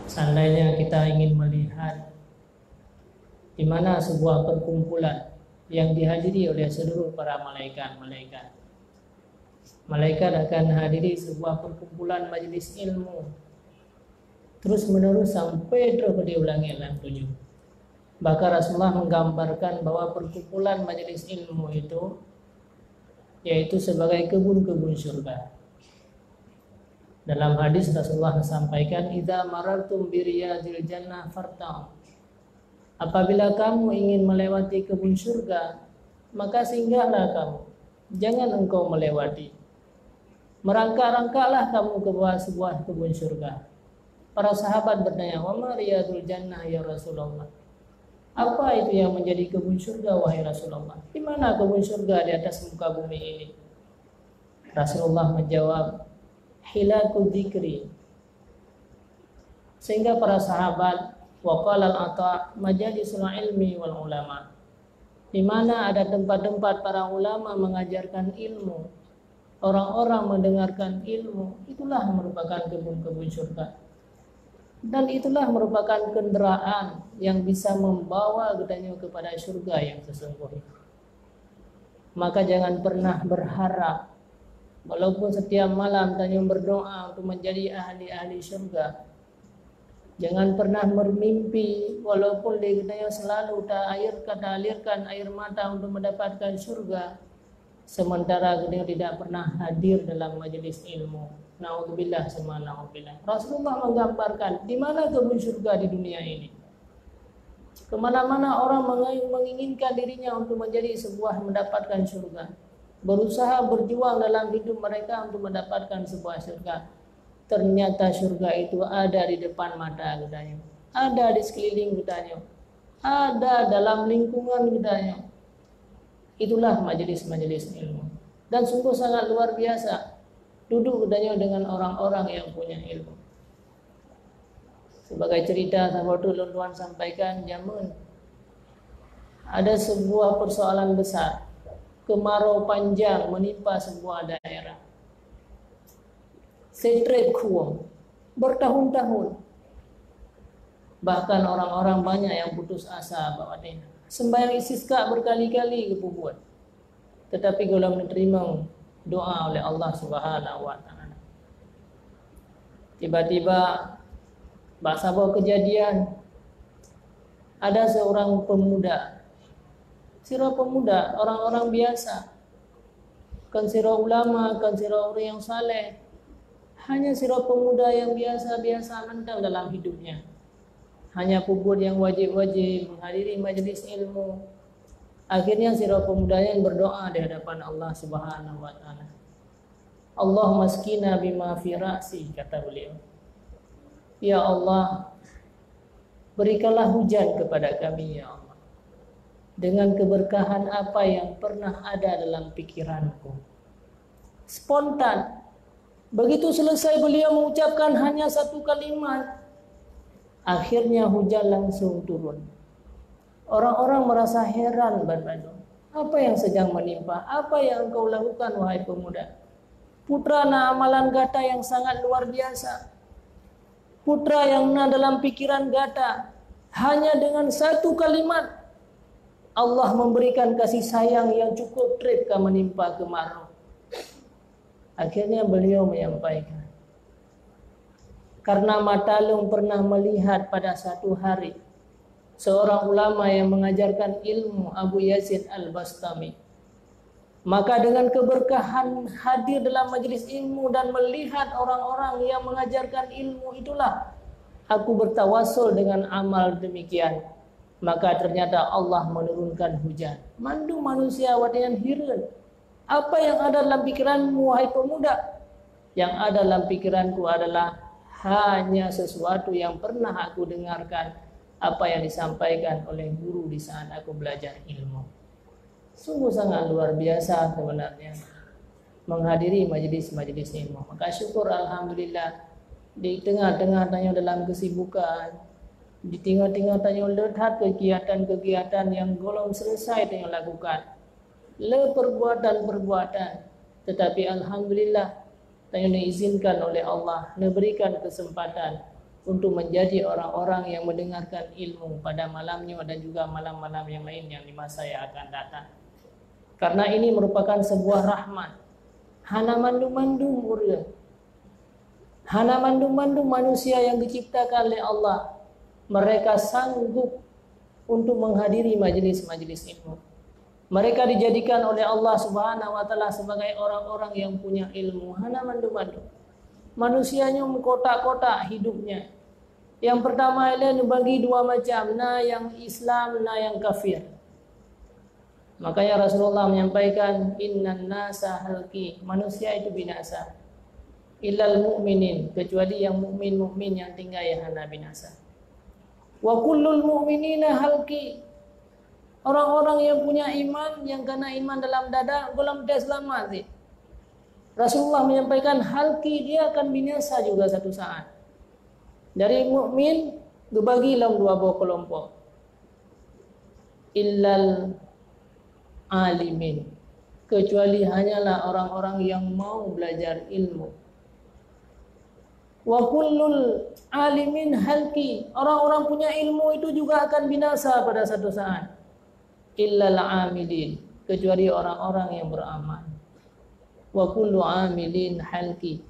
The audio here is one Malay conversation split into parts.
Seandainya kita ingin melihat di mana sebuah perkumpulan yang dihadiri oleh seluruh para malaikat. Malaikat akan hadiri sebuah perkumpulan majlis ilmu terus menerus sampai terus di langit yang tujuh. Bahkan Rasulullah menggambarkan bahwa perkumpulan majlis ilmu itu yaitu sebagai kebun-kebun surga. Dalam hadis Rasulullah sampaikan, "Idza marartum bi riyadil jannah farta'u." Apabila kamu ingin melewati kebun surga, maka singgahlah kamu. Jangan engkau melewati. Merangkak-rangkaklah kamu ke bawah sebuah kebun surga. Para sahabat bertanya, "Wa ma riyadul jannah ya Rasulullah?" Apa itu yang menjadi kebun surga wahai Rasulullah? Di mana kebun surga di atas muka bumi ini? Rasulullah menjawab, "Hilaku dzikri." Sehingga para sahabat waqala al-ata majalisul ilmi wal ulama, di mana ada tempat-tempat para ulama mengajarkan ilmu, orang-orang mendengarkan ilmu, itulah merupakan kebun-kebun surga. Dan itulah merupakan kendaraan yang bisa membawa kita kepada surga yang sesungguhnya. Maka jangan pernah berharap walaupun setiap malam tanya berdoa untuk menjadi ahli-ahli surga. Jangan pernah bermimpi walaupun dia selalu alirkan air mata untuk mendapatkan surga, sementara dia tidak pernah hadir dalam majelis ilmu. Na'udzubillah summa na'udzubillah. Rasulullah menggambarkan di mana kebun surga di dunia ini. Kemana-mana orang menginginkan dirinya untuk menjadi sebuah mendapatkan surga, berusaha berjuang dalam hidup mereka untuk mendapatkan sebuah surga. Ternyata surga itu ada di depan mata kita, ada di sekeliling kita, ada dalam lingkungan kita. Itulah majelis-majelis ilmu. Dan sungguh sangat luar biasa duduk kita dengan orang-orang yang punya ilmu. Sebagai cerita sahabat Tuan sampaikan, zaman ada sebuah persoalan besar, kemarau panjang menimpa sebuah daerah. Setret kuam bertahun-tahun. Bahkan orang-orang banyak yang putus asa bahwa dia sembahyang istisqa berkali-kali kebuat, tetapi belum diterima doa oleh Allah Subhanahu wa taala. Tiba-tiba bahasa bawa kejadian, ada seorang pemuda, orang-orang biasa, kan sira ulama, kan sira orang yang saleh. Hanya sirah pemuda yang biasa-biasa mentang dalam hidupnya. Hanya puput yang wajib-wajib menghadiri majelis ilmu. Akhirnya sirah pemuda yang berdoa di hadapan Allah Subhanahu wa taala. Allahumma askina bima fi ra'si, kata beliau. Ya Allah, berikanlah hujan kepada kami ya Allah, dengan keberkahan apa yang pernah ada dalam pikiranku. Spontan. Begitu selesai beliau mengucapkan hanya satu kalimat, akhirnya hujan langsung turun. Orang-orang merasa heran berbanding. Apa yang sedang menimpa? Apa yang engkau lakukan wahai pemuda? Putra amalan gata yang sangat luar biasa. Putra yang dalam pikiran gata, hanya dengan satu kalimat Allah memberikan kasih sayang yang cukup ketika menimpa kemarau. Akhirnya beliau menyampaikan, karena mata lung pernah melihat pada satu hari seorang ulama yang mengajarkan ilmu, Abu Yazid Al-Bastami. Maka dengan keberkahan hadir dalam majlis ilmu dan melihat orang-orang yang mengajarkan ilmu itulah aku bertawassul dengan amal demikian. Maka ternyata Allah menurunkan hujan. Mandu manusia wadian hirun. Apa yang ada dalam pikiranmu wahai pemuda? Yang ada dalam pikiranku adalah hanya sesuatu yang pernah aku dengarkan, apa yang disampaikan oleh guru di saat aku belajar ilmu. Sungguh sangat luar biasa sebenarnya menghadiri majelis-majelis ilmu. Maka syukur alhamdulillah di tengah-tengah tanya dalam kesibukan, di tengah-tengah tanya lihat kegiatan-kegiatan yang belum selesai tanya lakukan. Le perbuatan-perbuatan, tetapi alhamdulillah tanya diizinkan oleh Allah, diberikan kesempatan untuk menjadi orang-orang yang mendengarkan ilmu pada malamnya dan juga malam-malam yang lain yang di masa yang akan datang. Karena ini merupakan sebuah rahmat. Hana mandu-mandu urang. Hana mandu-mandu manusia yang diciptakan oleh Allah. Mereka sanggup untuk menghadiri majlis-majlis ilmu. Mereka dijadikan oleh Allah Subhanahu wa taala sebagai orang-orang yang punya ilmu. Hana mandu-mandu. Manusianya mengkotak-kotak hidupnya. Yang pertama ialah bagi dua macam, na yang Islam, na yang kafir. Makanya Rasulullah menyampaikan innan nasa halqi, manusia itu binasa. Illal mu'minin, kecuali yang mukmin yang tinggal yang hana binasa. Wa kullul mu'minina halqi. Orang-orang yang punya iman, yang kena iman dalam dada, belum dia selamat sih. Rasulullah menyampaikan halqi, dia akan binasa juga satu saat. Dari mukmin dibagi dalam dua buah kelompok. Illal alimin, kecuali hanyalah orang-orang yang mau belajar ilmu. Wa kullul alimin halqi, orang-orang punya ilmu itu juga akan binasa pada satu saat. Illal amilin, kecuali orang-orang yang beramal. Wa kullu amilin halqi,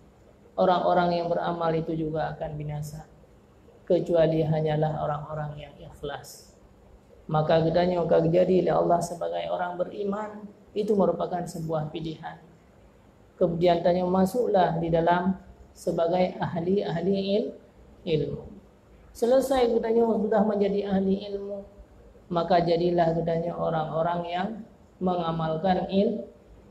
orang-orang yang beramal itu juga akan binasa, kecuali hanyalah orang-orang yang ikhlas. Maka gedanya jadi oleh Allah sebagai orang beriman itu merupakan sebuah pilihan. Kemudian tanya masuklah di dalam sebagai ahli ilmu. Selesai gedanya sudah menjadi ahli ilmu, maka jadilah gedanya orang-orang yang mengamalkan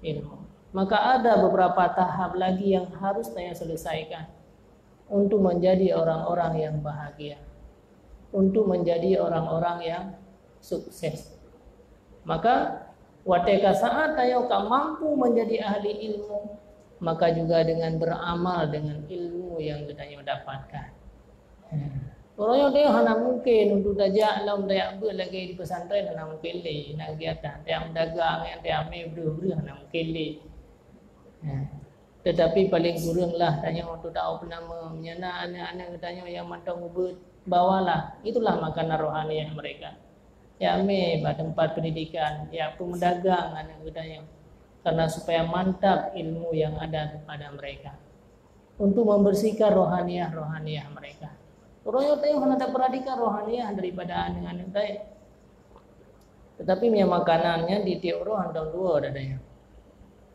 ilmu. Maka ada beberapa tahap lagi yang harus saya selesaikan untuk menjadi orang-orang yang bahagia, untuk menjadi orang-orang yang sukses. Maka wateka saat tayo ka mampu menjadi ahli ilmu, maka juga dengan beramal dengan ilmu yang kita dapatkan. Orang yang hana mungkin untuk dajak lam dayak ber lagi di pesantren hana mungkin le nak kegiatan dayak mendagang yang dayak ber hana mungkin le. Tetapi paling kuranglah tanya untuk tahu penama menyana anak-anak tanya yang mantang ubud bawalah, itulah makanan rohani mereka. Ya tempat pendidikan, ya pemedagang anak tanya, karena supaya mantap ilmu yang ada pada mereka untuk membersihkan rohaniah mereka. Orang yang tanya hendak perhatikan rohaniah daripada anak-anak tanya. Tetapi makanannya di tiap orang tahun dua dadanya.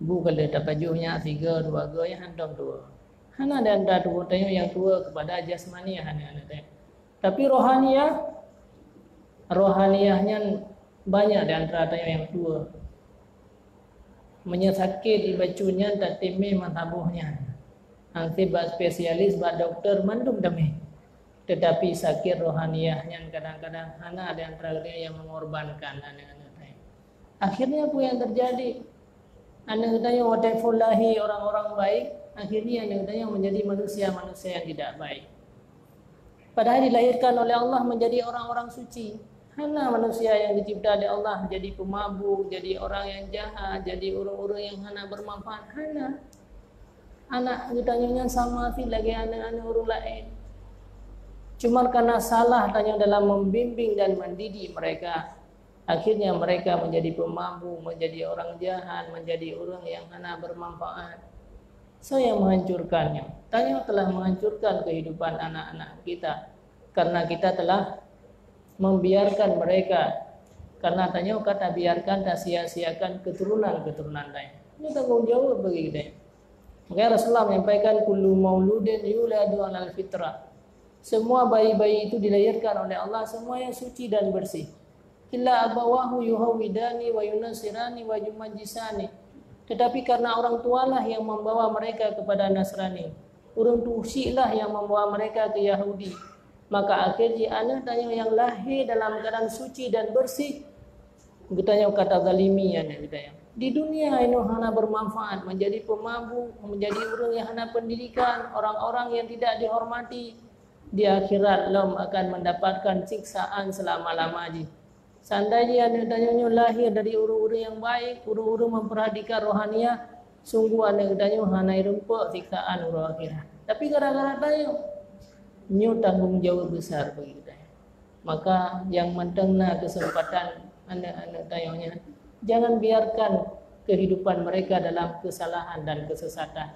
Bukan dia tak bajunya 3, 2 yang hantam 2. Hana dan dah tua tanya yang tua kepada jasmani hana tanya. Tapi rohaniahnya banyak di antara tanya yang tua. Menyesakit di bacunya tak teme matabuhnya. Angsi bak spesialis bak dokter mandum demi. Tetapi sakit rohaniahnya kadang-kadang hana di antara dia yang mengorbankan anak-anak tanya. Akhirnya apa yang terjadi? Anda katanya watafullahi orang-orang baik, akhirnya anda katanya menjadi manusia-manusia yang tidak baik. Padahal dilahirkan oleh Allah menjadi orang-orang suci. Hana manusia yang dicipta oleh Allah jadi pemabuk, jadi orang yang jahat, jadi orang-orang yang hana bermanfaat. Hana. Anak katanya sama sih lagi anak-anak orang lain. Cuma karena salah tanya dalam membimbing dan mendidik mereka, akhirnya mereka menjadi pemabuk, menjadi orang jahat, menjadi orang yang hana bermanfaat. Saya menghancurkannya. Tanya telah menghancurkan kehidupan anak-anak kita karena kita telah membiarkan mereka. Karena tanya kata biarkan tak sia-siakan keturunan-keturunan lain. Ini tanggung jawab bagi kita. Makanya Rasulullah menyampaikan kullu mauludin yuladu 'alal fitrah. Semua bayi-bayi itu dilahirkan oleh Allah semua yang suci dan bersih. Illa abawahu yuhawidani wa yunasirani wa yumajisani. Tetapi karena orang tualah yang membawa mereka kepada Nasrani, orang tusilah yang membawa mereka ke Yahudi, maka akhirnya anak tanya yang lahir dalam keadaan suci dan bersih, kita kata zalimi anak kita di dunia ini hana bermanfaat, menjadi pemabuk, menjadi orang yang hana pendidikan, orang-orang yang tidak dihormati. Di akhirat lam akan mendapatkan siksaan selama-lamanya. Seandainya anak tanya lahir dari orang-orang yang baik, orang-orang memperhatikan rohaniah, sungguh anak tanya hanai rumput siksaan urang akhirat. Tapi gara-gara tanya nyu tanggungjawab besar bagi kita. Maka yang mendengar kesempatan anak-anak tayangnya, jangan biarkan kehidupan mereka dalam kesalahan dan kesesatan.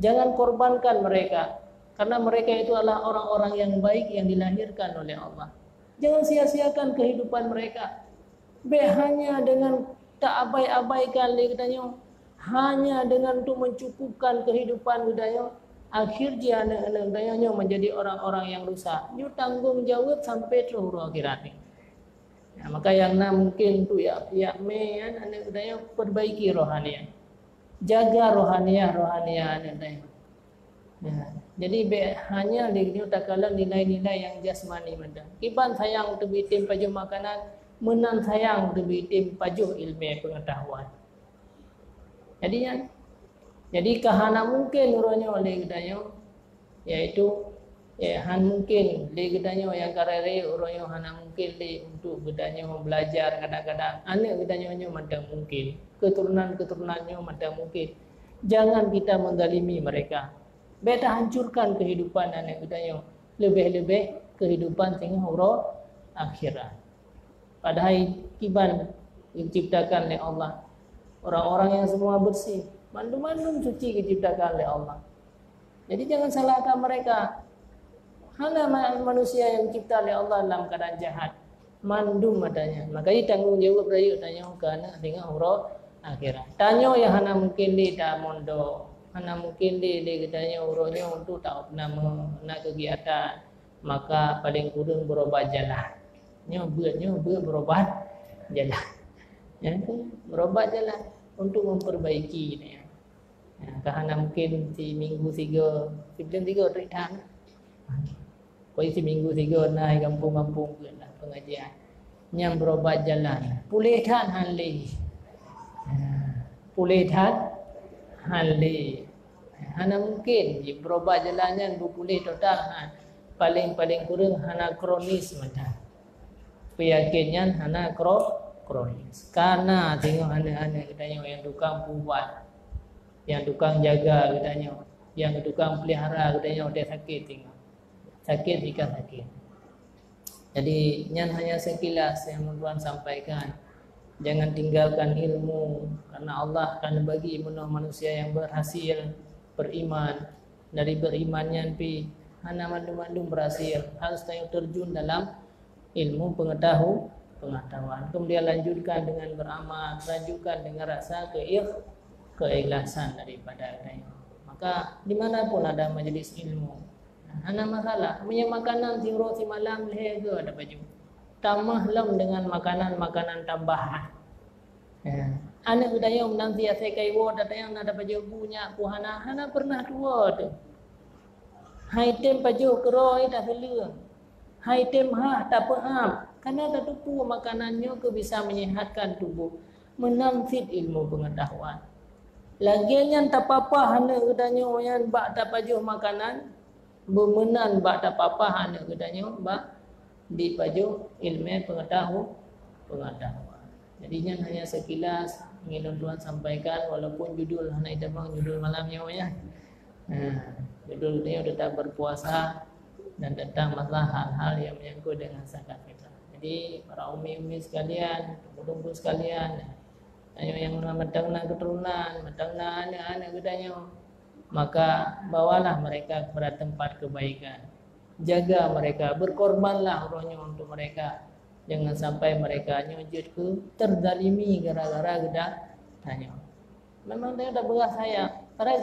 Jangan korbankan mereka, karena mereka itu adalah orang-orang yang baik yang dilahirkan oleh Allah. Jangan sia-siakan kehidupan mereka. Hanya dengan tak abai-abaikan katanya, hanya dengan untuk mencukupkan kehidupan katanya, akhirnya anak-anak katanya menjadi orang-orang yang rusak. Nyu tanggungjawab sampai terhuru akhirat ni. Ya, maka yang mungkin tu ya me anak katanya perbaiki rohaniah. Jaga rohaniah anak katanya. Ya, jadi hanya dia tak kalah nilai-nilai yang jasmani menda. Kiban sayang terbitim pajuh makanan, menan sayang terbitim pajuh ilmu pengetahuan. Jadi kahana mungkin uranya oleh gedanya, yaitu han mungkin le gedanya yang karere uranya hana mungkin le untuk gedanya belajar kadang-kadang anak gedanya macam mungkin, keturunannya macam mungkin. Jangan kita menzalimi mereka. Beta hancurkan kehidupan anak kita, lebih-lebih kehidupan tinggal huruf akhirat. Padahal kiban diciptakan oleh Allah, orang-orang yang semua bersih, mandum-mandum suci diciptakan oleh Allah. Jadi jangan salahkan mereka. Hanya manusia yang dicipta oleh Allah dalam keadaan jahat, mandum adanya. Maka tanggung jawab rayu tanya kerana tinggal huruf akhirat. Tanya yang hana mungkin di dah mondo. Mana mungkin dia katanya urutnya untuk tak nama nak kegiatan, maka paling kurang berobat jalan. Nyo berobat jalan. Ya, berobat jalan untuk memperbaiki ni. Ya, kerana mungkin si minggu 3, sebelum 3 retan. Kau si minggu 3 naik kampung-kampung lah pengajian. Nyam berobat jalan. Pulih tan hanli. Pulih tan hali. Hana mungkin berobat jalannya pulih total. Paling kurang hana kronis macam. Peyakinnya hana kronis. Karena tengok anak-anak katanya yang tukang buat, yang tukang jaga katanya, yang tukang pelihara katanya dia sakit tengok. Sakit jika sakit. Jadi nyan hanya sekilas yang Tuhan sampaikan. Jangan tinggalkan ilmu, karena Allah akan bagi manusia yang berhasil beriman. Dari berimannya hana mandum-mandum berhasil, harus terjun dalam ilmu pengetahuan. Kemudian lanjutkan dengan beramal, lanjutkan dengan rasa keikhlasan daripada adanya. Maka dimanapun ada majelis ilmu, hana masalah. Punya makanan si malam leher ke ada baju. Tambah lem dengan makanan tambahan. Ya. Anak budaya nanti saya kai wo datang ada baju punya hana pernah tua tu. Hai tem baju keroi tak selur. Hai tem tak paham. Karena tak tupu makanannya ke bisa menyehatkan tubuh, menamfit ilmu pengetahuan. Laginya tak apa hana budaya yang bak tak baju makanan, bermenan bak tak apa hana budaya bak di baju ilmu pengetahuan. Jadinya hanya sekilas ingin Tuhan sampaikan, walaupun judul hanya itu bang judul malamnya ya. Judul ini tetap berpuasa dan tentang masalah hal-hal yang menyangkut dengan zakat fitrah. Jadi para umi sekalian, tunggu sekalian, yang matangna keturunan, matangna anak-anak gedanya, maka bawalah mereka kepada tempat kebaikan. Jaga mereka, berkorbanlah rohnya untuk mereka. Jangan sampai mereka nyujud ke terzalimi gara-gara gedak tanya. Memang dia dah beras sayang. Karena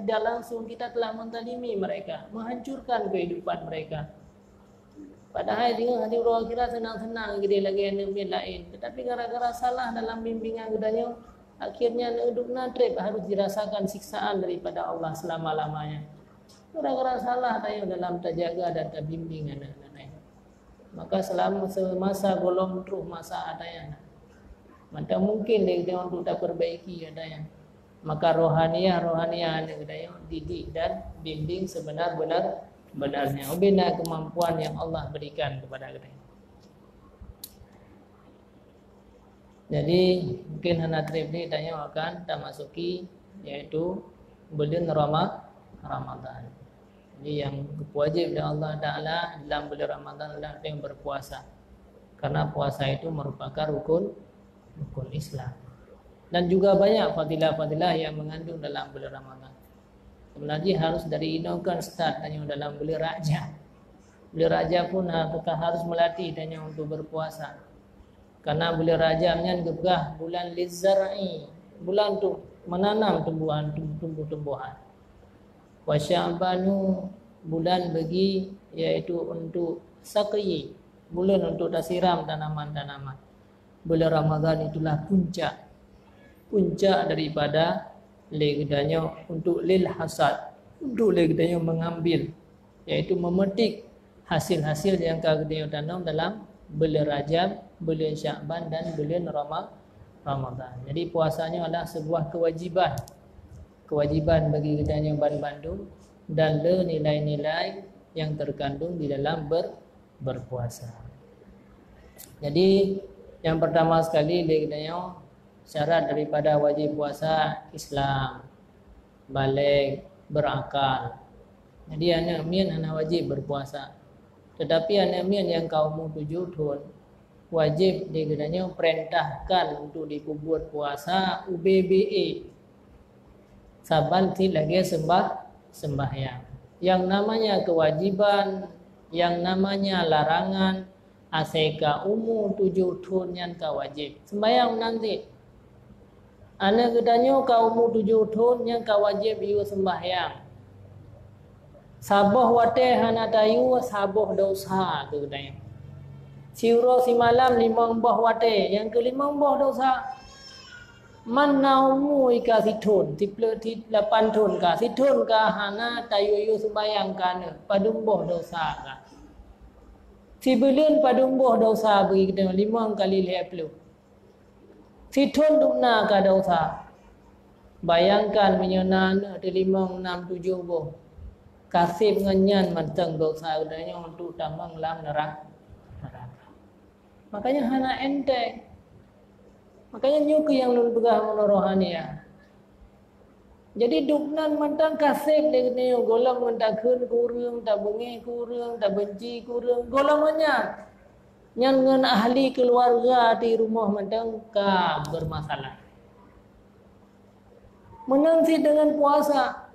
tidak langsung kita telah menzalimi mereka, menghancurkan kehidupan mereka. Padahal dia hati roh kira senang-senang gede lagi yang lain. Tetapi gara-gara salah dalam bimbingan gedanya, akhirnya hidupnya trip harus dirasakan siksaan daripada Allah selama-lamanya. Gara-gara salah tayo dalam terjaga dan terbimbing anak-anak. Maka selama semasa golong terus masa adanya, maka mungkin dia untuk tak perbaiki adanya. Maka rohaniah anak kita didik dan bimbing sebenar-benarnya. Bina kemampuan yang Allah berikan kepada kita. Jadi mungkin hana trip ni tanya akan tak masuki, yaitu bulan Ramadan. Jadi yang wajib dari Allah Ta'ala dalam bulan Ramadan adalah yang berpuasa. Karena puasa itu merupakan rukun Islam. Dan juga banyak fadilah-fadilah yang mengandung dalam bulan Ramadan. Sebenarnya harus dari inokan start hanya dalam bulan Rajab. Bulan Rajab pun harus melatih hanya untuk berpuasa. Karena bulan Rajabnya juga bulan lizzar'i, bulan untuk menanam tumbuh-tumbuhan. Wa Sya'banu, bulan bagi yaitu untuk saqi, bulan untuk siram tanaman-tanaman. Bulan Ramadan itulah puncak daripada legdanya untuk lil hasad, untuk legdanya mengambil, yaitu memetik hasil-hasil yang kagedanya tanam dalam bulan Rajab, bulan Sya'ban dan bulan Ramadan. Jadi puasanya adalah sebuah kewajiban bagi kita yang Bandung dan nilai-nilai yang terkandung di dalam berpuasa. Jadi yang pertama sekali kita syarat daripada wajib puasa Islam, balik, berakal. Jadi anak wajib berpuasa. Tetapi anak yang kaum 7 tahun wajib dikatanya perintahkan untuk dikubur puasa UBBE. Saban lagi sembahyang. Yang namanya kewajiban, yang namanya larangan, aseka umur 7 tahun yang wajib. Sembahyang nanti. Anak katanya kau umur 7 tahun yang wajib iu sembahyang. Saboh wate hana tayu saboh dosa tu katanya. Siuro si malam 5 boh wate, yang ke 5 boh dosa. Man naumu ika situn, tiple 8 tahun ka, situn ka hana tayu sembahyang kana, padumboh dosa ka. Sibulian padumboh dosa bagi kita 5 kali 50. Situn dukna ka dosa. Bayangkan menyenana ada 5, 6, 7 boh. Kasih ngenyan manteng dosa udahnya untuk tamang lam neraka. Makanya hana enteng. Makanya nyuki yang nun pegah rohani ya. Jadi duknan mentang kasih dia golong mentang kun kurang, tak bengi kurang, tak benci kurang, golongannya. Yang dengan ahli keluarga di rumah mentang ka bermasalah. Menangsi dengan puasa.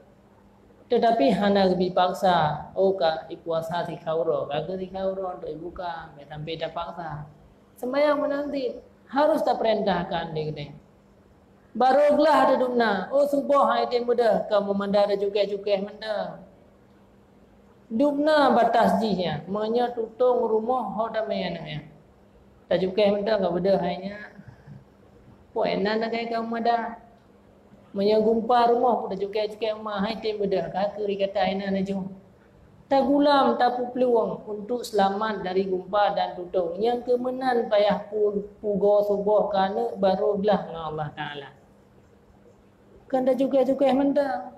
Tetapi hana dipaksa. Oh ka puasa si kauro, kagak si kauro untuk ibuka, sampai dah paksa. Sembahyang menanti. Harus tak perintahkan dia. Baroglah ada dukna. Oh subuh hai tem muda. Kamu manda ada cukai-cukai manda. Dukna batas jihnya. Menya tutung rumah ho damai namanya. Tak cukai manda enggak beda hainya. Poenan nak kai kamu manda. Menya gumpa rumah pun tak cukai-cukai rumah hai tem muda. Kakeri kata aina najung. Tak gulam, tak peluang untuk selamat dari gumpa dan tutung. Yang kemenan payah pugo subuh kerana barulah dengan Allah Ta'ala. Kan dah juga mentang.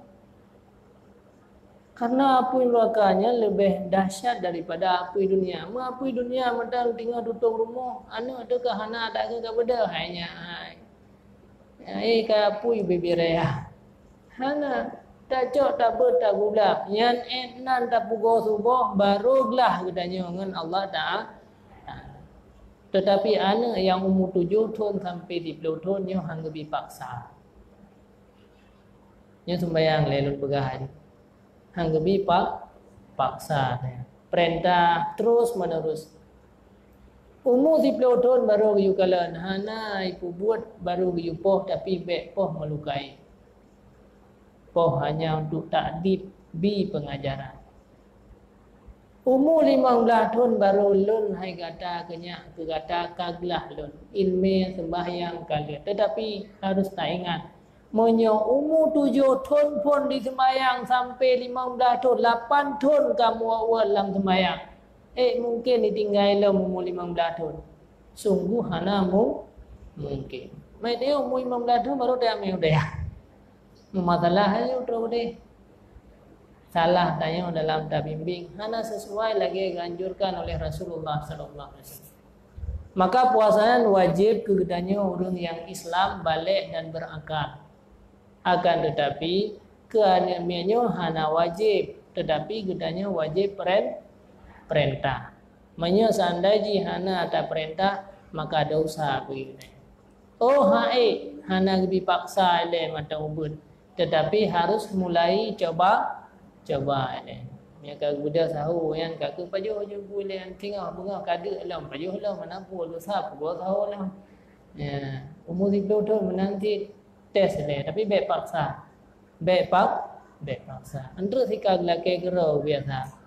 Karena api nerakanya lebih dahsyat daripada api dunia. Api dunia mentang tinggal tutung rumah. Anak ada ke hana tak ke beda. Hanya ke api bibiraya. Hana. Tak cok, tak ber, tak gula. Yang enan tak pugo subuh, barulah katanya dengan Allah Ta'ala. Tetapi anak yang umur 7 tahun sampai 10 tahun, yang hangga dipaksa. Yang sembahyang lelun pegah. Hangga dipaksa. Perintah terus menerus. Umur 10 tahun baru yukalan. Hana ibu buat baru yupoh, tapi bek poh melukai. Poh hanya untuk takdib bi pengajaran. Umur 15 tahun baru lun hai kata kenyak ke kata kaglah lun ilmu sembahyang kalian. Tetapi harus tak ingat menyo umur 7 tahun pun di sembahyang sampai 15 tahun 8 tahun kamu awal dalam sembahyang. Mungkin ditinggal lo umur 15 tahun. Sungguh hana mungkin. Mai dia umur 15 tahun baru dia mai udah. Masalah aja terus deh. Salah tanya dalam tabimbing hana sesuai lagi dianjurkan oleh Rasulullah sallallahu alaihi wasallam. Maka puasanya wajib kepadanya orang yang Islam balik dan berakal. Akan tetapi keanamiannya hana wajib tetapi gedanya wajib perintah. Manya seandainya hana ada perintah maka dosa begini. Oh hai hana lebih paksa le mata ubud, tetapi harus mulai coba le. Ya ka guda sahu yang ka ke pajuh je boleh tinggal bunga kada lam pajuh lah mana pun dosa pun sahu lah. Ya umur 10 tahun menanti tes le tapi baik paksa. Baik paksa. Antara sikap lelaki gerau biasa.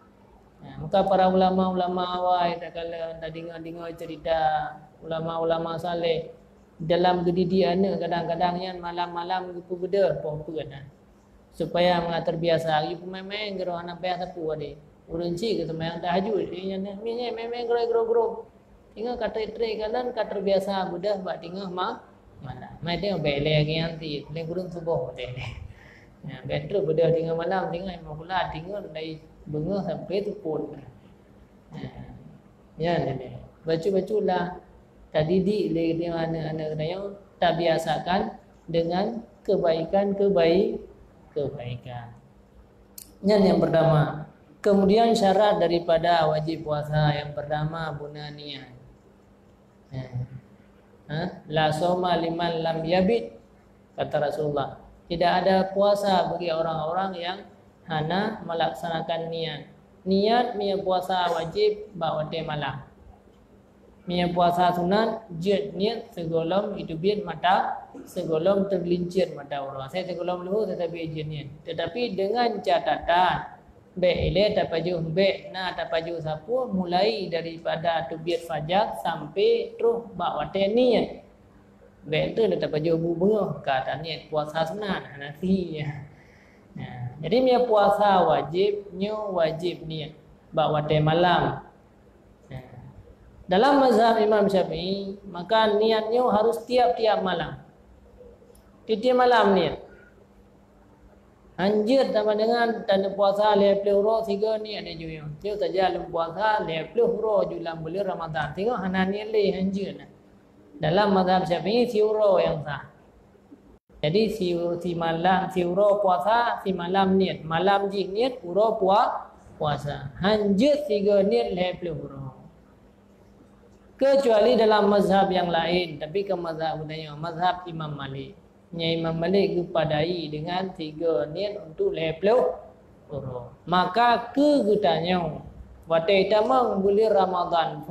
Ya, maka para ulama-ulama awal tak kala dah dengar cerita ulama-ulama saleh dalam gedidian kadang-kadang yang malam-malam gitu beda apa supaya mengatur biasa you pemain gerau anak biasa pu ade urunci ke sembahyang tahajud dia nya main gerau tinggal kata tre kalan kata biasa beda bak tinggal malam mai tengok bele lagi nanti le gurun subuh deh. Ya, betul beda tinggal malam tinggal pula tinggal dari bunga sampai tu pun. Ya ni. Baca-bacalah tadi di dengan anak-anak yang tak biasakan dengan kebaikan. Yang pertama. Kemudian syarat daripada wajib puasa yang pertama bunanian. La soma liman lam yabid kata Rasulullah. Tidak ada puasa bagi orang-orang yang hana melaksanakan niat. Niat mia puasa wajib bawa malam. Mia puasa sunat jet niat segolom itu biar mata segolom tergelincir mata orang. Saya segolom luhu tetapi jet niat. Tetapi dengan catatan be ile tapaju be na tapaju sapu mulai daripada tubiat fajar sampai terus bawa niat. Be itu dah tapaju bunga kata niat puasa sunat nanti ya. Jadi mia puasa wajibnya wajib niat bawa malam. Dalam mazhab Imam Syafi'i maka niatnya harus tiap-tiap malam. Tiap malam niat. Anjir sama dengan tanda puasa leplu ro tiga niat dia juga. Dia saja dalam puasa leplu ro dalam bulan Ramadan. Tengok hana niat le anjir. Dalam mazhab Syafi'i siuro yang sah. Jadi si malam siuro puasa, si malam niat. Malam jik niat uro puasa. Anjir tiga niat leplu ro. Kecuali dalam mazhab yang lain, tapi ke mazhab budaya mazhab Imam Malik. Imam Malik kepadai dengan 3 niat untuk leplu urus. Maka kegutanya waktu tamang bulan Ramadan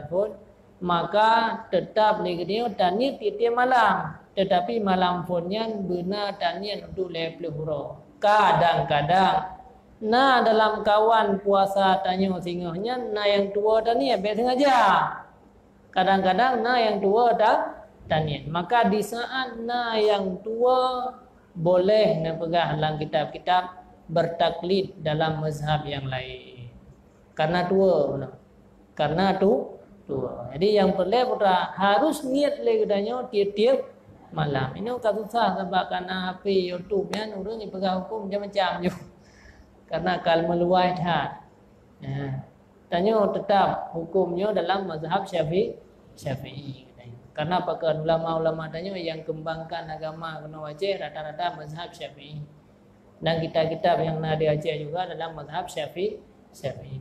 pun maka tetap negerinya taniat tiap malam, tetapi malam punnya benar taniat untuk leplu urus. Kadang-kadang dalam kawan puasa tanya singohnya yang tua tanya biasa sengaja. Kadang-kadang yang tua tanya. Maka di saat yang tua boleh pegang dalam kitab-kitab bertaklid dalam mazhab yang lain. Karena tua. Jadi yang perlu harus niat lagi tanya tiap-tiap malam. Ini tak susah sebab karena HP YouTube yang orang ni pegang hukum macam-macam je. Karena kal meluai dah. Tanya tetap hukumnya dalam mazhab Syafi'i. Karena pakar ulama-ulama tanya yang kembangkan agama kena wajib rata-rata mazhab Syafi'i. Dan kitab-kitab yang nak diajar juga dalam mazhab Syafi'i.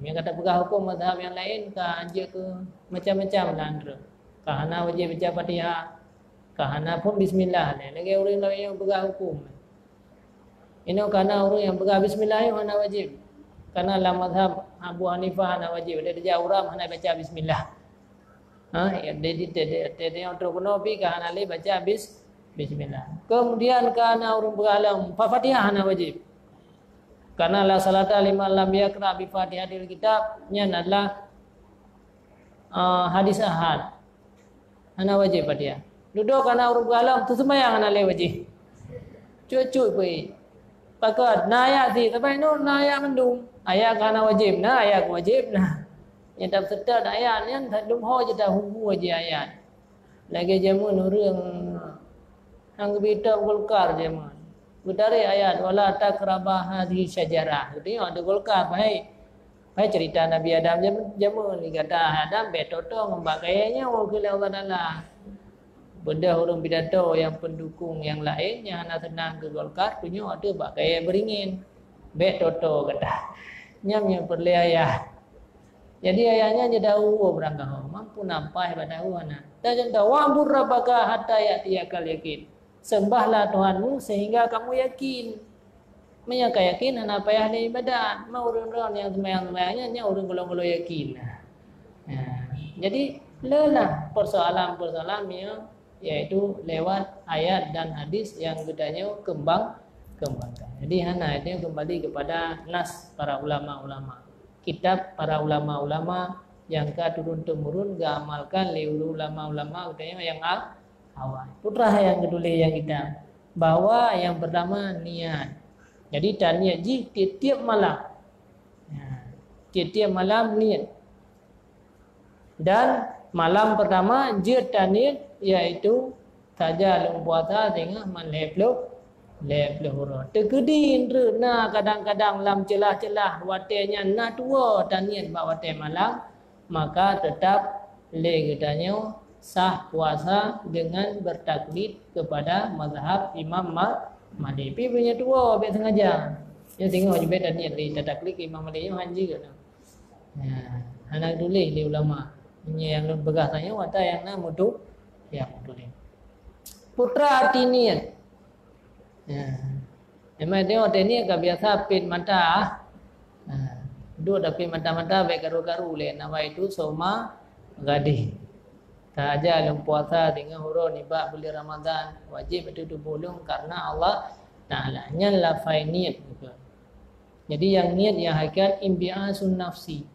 Yang kata pegang hukum mazhab yang lain kah aja ke macam-macam landra. Kahana wajib baca Fatihah. Kahana pun bismillah. Lagi orang lain yang pegang hukum. Ini karena orang yang pegang bismillah yang hana wajib. Karena dalam mazhab Abu Hanifah hana wajib. Dia jauram hana baca bismillah. Dia yang terkena pi hana le baca bismillah. Kemudian karena orang berhalang Fatihah hana wajib. Karena la salata liman lam yaqra bi Fatihahil kitabnya adalah hadis ahad. Hana wajib Fatihah. Duduk karena orang berhalang tu sembahyang hana le wajib. Cucu pergi. Pakat naya si tapi no naya mendung ayat kana wajib na ayat wajib na yang tak sedar ayat ni tak dumho je dah hubu aja ayat lagi jamun orang hang bita golkar jamun budare ayat wala takrabah hadhi syajarah itu ada golkar baik cerita Nabi Adam jamun ni kata Adam betoto ngembak kayaknya wakil Allah Taala Bedah orang pidato yang pendukung yang lain yang hana tenang ke Golkar punya ada bak gaya beringin. Bet toto kata. Nyam perle ayah. Jadi ayahnya je dahu berangkah mampu nampai pada dahu hana. Dan contoh wa'bud rabbaka hatta ya'tiyakal yakin. Sembahlah Tuhanmu sehingga kamu yakin. Menyangka yakin hana payah dari ibadat. Mau orang-orang yang sembahyang-sembahyangnya nya orang golong-golong yakin. Jadi lelah persoalan-persoalan yang yaitu lewat ayat dan hadis yang gedanya kembangkan. Jadi hana itu kembali kepada nas para ulama-ulama, kitab para ulama-ulama yang turun temurun gamalkan oleh ulama-ulama gedanya yang awal. Putra yang kedua yang kita bahwa yang pertama niat. Jadi niat tiap malam. Tiap malam niat. Dan malam pertama niat yaitu saja lung puasa tengah manleplo huruf. Tegedin na kadang-kadang lam celah-celah watenya na tua tanian ba wate malam maka tetap legedanya sah puasa dengan bertaklid kepada mazhab Imam Malik. Pi punya tua be sengaja. Dia tengok je be tanian li taklid Imam Malik yang hanji ke. Anak tulis li ulama. Ini yang begah tanya wata yang na mutu ya tulis. Putra tinian. Emang dia waktu ni agak biasa pin mata. Dua tapi mata-mata baik karu-karu le nama itu soma gadi. Tak aja lum puasa dengan huruf ni bab bulan Ramadan wajib itu bolong karena Allah Taala nya lafai niat gitu. Jadi yang niat yang hakikat imbi'asun nafsi.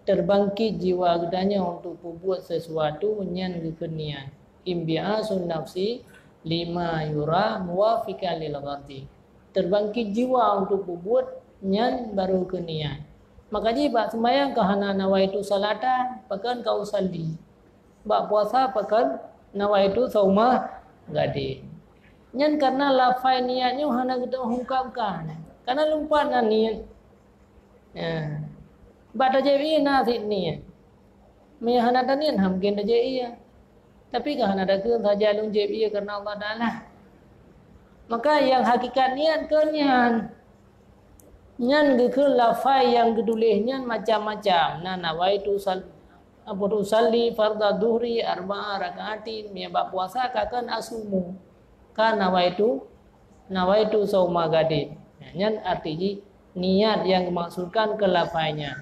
Terbangkit jiwa gedanya untuk berbuat sesuatu nyan kekenian. Imbi'asun nafsi lima yura muwafiqan lil ghadhi. Terbangkit jiwa untuk berbuat nyan baru kenian. Maka bak sembahyang kahana nawaitu salatan pakan kau salli. Bak puasa pakan nawaitu sauma gadi. Nyan karena lafai niatnya hana kita ungkapkan. Karena lupa niat. Bak tajai nasi niat. Maya hana niat hamkin tajai. Tapi kahana ada ke saja lung jebi karena Allah Taala. Maka yang hakikat niat kenyan. Nyan ke lafai yang gedulihnya macam-macam. Nawaitu usalli fardhu dhuhri arba'a rakaatin. Mia bab puasa kakan asumu. Kan nawaitu sauma gadin. Nyan artinya niat yang dimaksudkan ke lafainya.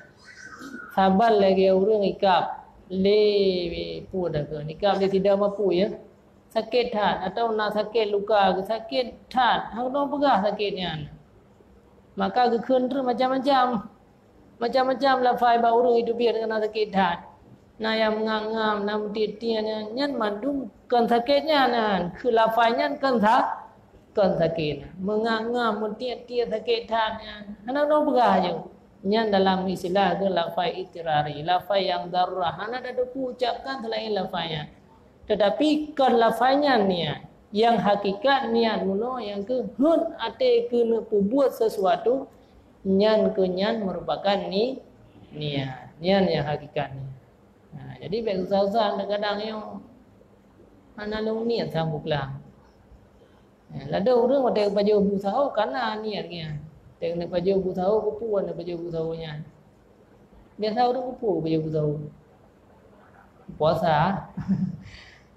Sabar lagi orang ikap le pu dah ke nikah dia tidak mampu ya. Sakit hat atau nak sakit luka ke sakit hat hang dong pegah sakitnya. Maka gekun tu macam-macam lafai ba urang itu biar kena sakit hat. Na yang ngam nam titiannya nyan mandum kan sakitnya nanคือlafainya kan sakit. Mengangam mentia-tia sakit hatnya. Hang dong pegah je. Nyan dalam istilah ke lafai itirari, lafai yang darurah. Hana ada ucapkan selain lafainya. Tetapi kan lafainya niat. Yang hakikat niat muno yang ke hun ate kena buat sesuatu nyan kenyan merupakan niat. Nyan yang hakikatnya. Jadi baik usah-usah kadang yang hana lu niat sambuklah. Lada orang ada baju busau karena niatnya. Tengok baju busau kupuan baju busaunya. Biasa orang kupu baju busau. Puasa.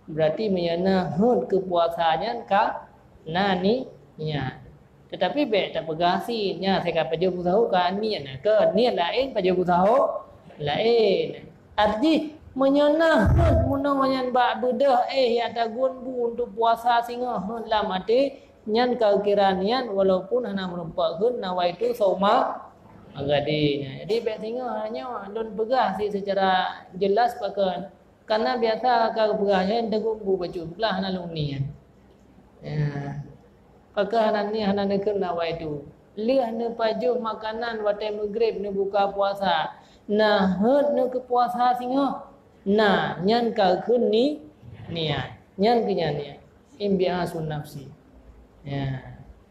Berarti menyana hud kepuasanya nani niat. Tetapi baik tak pegasi nya saya baju busau kan niat ke niat lain baju busau lain. Arti menyana hud munang menyan bak bedah yang tagun bu untuk puasa singa hud lah mati. Nyan kekiranian walaupun hanya merupakan nawaitu sauma agadinya. Jadi baik tengok hanya don pegah sih secara jelas pakai karena biasa kalau pegahnya tegung bu baju belah hanya lung nian. Pakai hanya nak nawaitu. Lihat ne paju makanan waktu maghrib ne buka puasa. Nah hud ne ke puasa singa. Nah nyan kekun ni niat. Nyan kenyanian. Imbi'asun nafsi. Ya.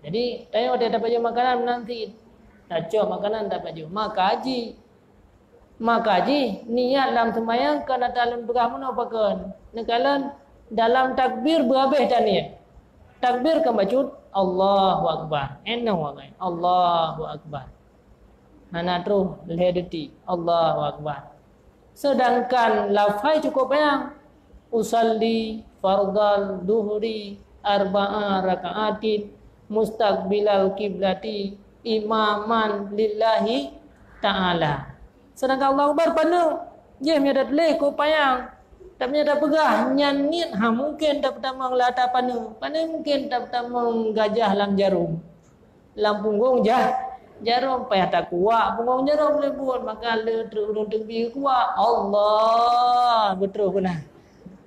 Jadi tanya dia dapat baju makanan nanti tak cok makanan tak baju makaji niat dalam sembahyang kan talun pegah mun apakan nekalan dalam takbir berhabis dah niat. Takbir kan baca Allahu Akbar. Allahu Akbar. Hana terus lehedeti Allahu Akbar. Sedangkan lafaz cukup banyak. Usalli fardal duhri arba'a raka'atin mustaqbilal kiblati imaman lillahi ta'ala. Sedangkan Allah Akbar penuh. Dia ada tulis kau payang. Tak punya dah pegah. Nyanit mungkin tak pertama ngelata penuh. Penuh mungkin tak pertama gajah lam jarum. Lam punggung jarum payah tak kuat. Punggung jarum boleh buat. Maka le terus terbih kuat. Allah. Betul kena.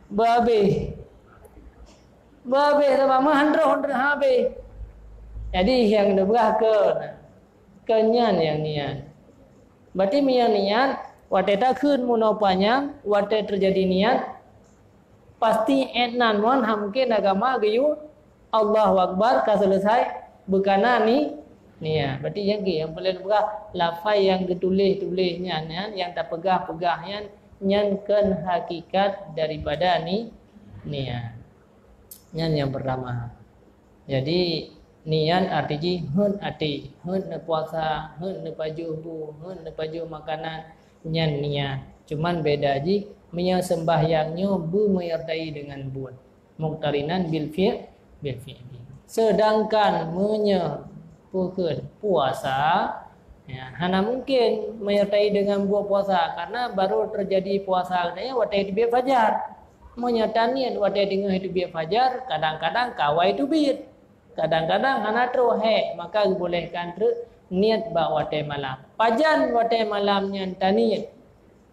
Berhabis tak apa. Handrah habis. Jadi yang kena berah kenyan yang niat. Berarti yang niat, waktu tak kun munopanya, waktu terjadi niat, pasti etnan mon mungkin agama gayu Allahu Akbar ka selesai berkana ni niat. Berarti yang boleh berah lafaz yang ditulis-tulisnya yang tak pegah-pegahnya nyankan hakikat daripada niat. Yang pertama. Jadi niat artinya hun ati, hun ne puasa, hun ne paju bu, hun ne paju makanan nyan niat. Cuman beda ji punya sembahyangnya bu menyertai dengan buat. Muqtarinan bil fi'li. Sedangkan puasa ya, hana mungkin menyertai dengan buat puasa karena baru terjadi puasa katanya waktu itu fajar. Menyatakan waktu dengan itu fajar kadang-kadang kawai itu bid. Kadang-kadang hana terus maka bolehkan terus niat bawa waktu malam. Pajan waktu malamnya taniat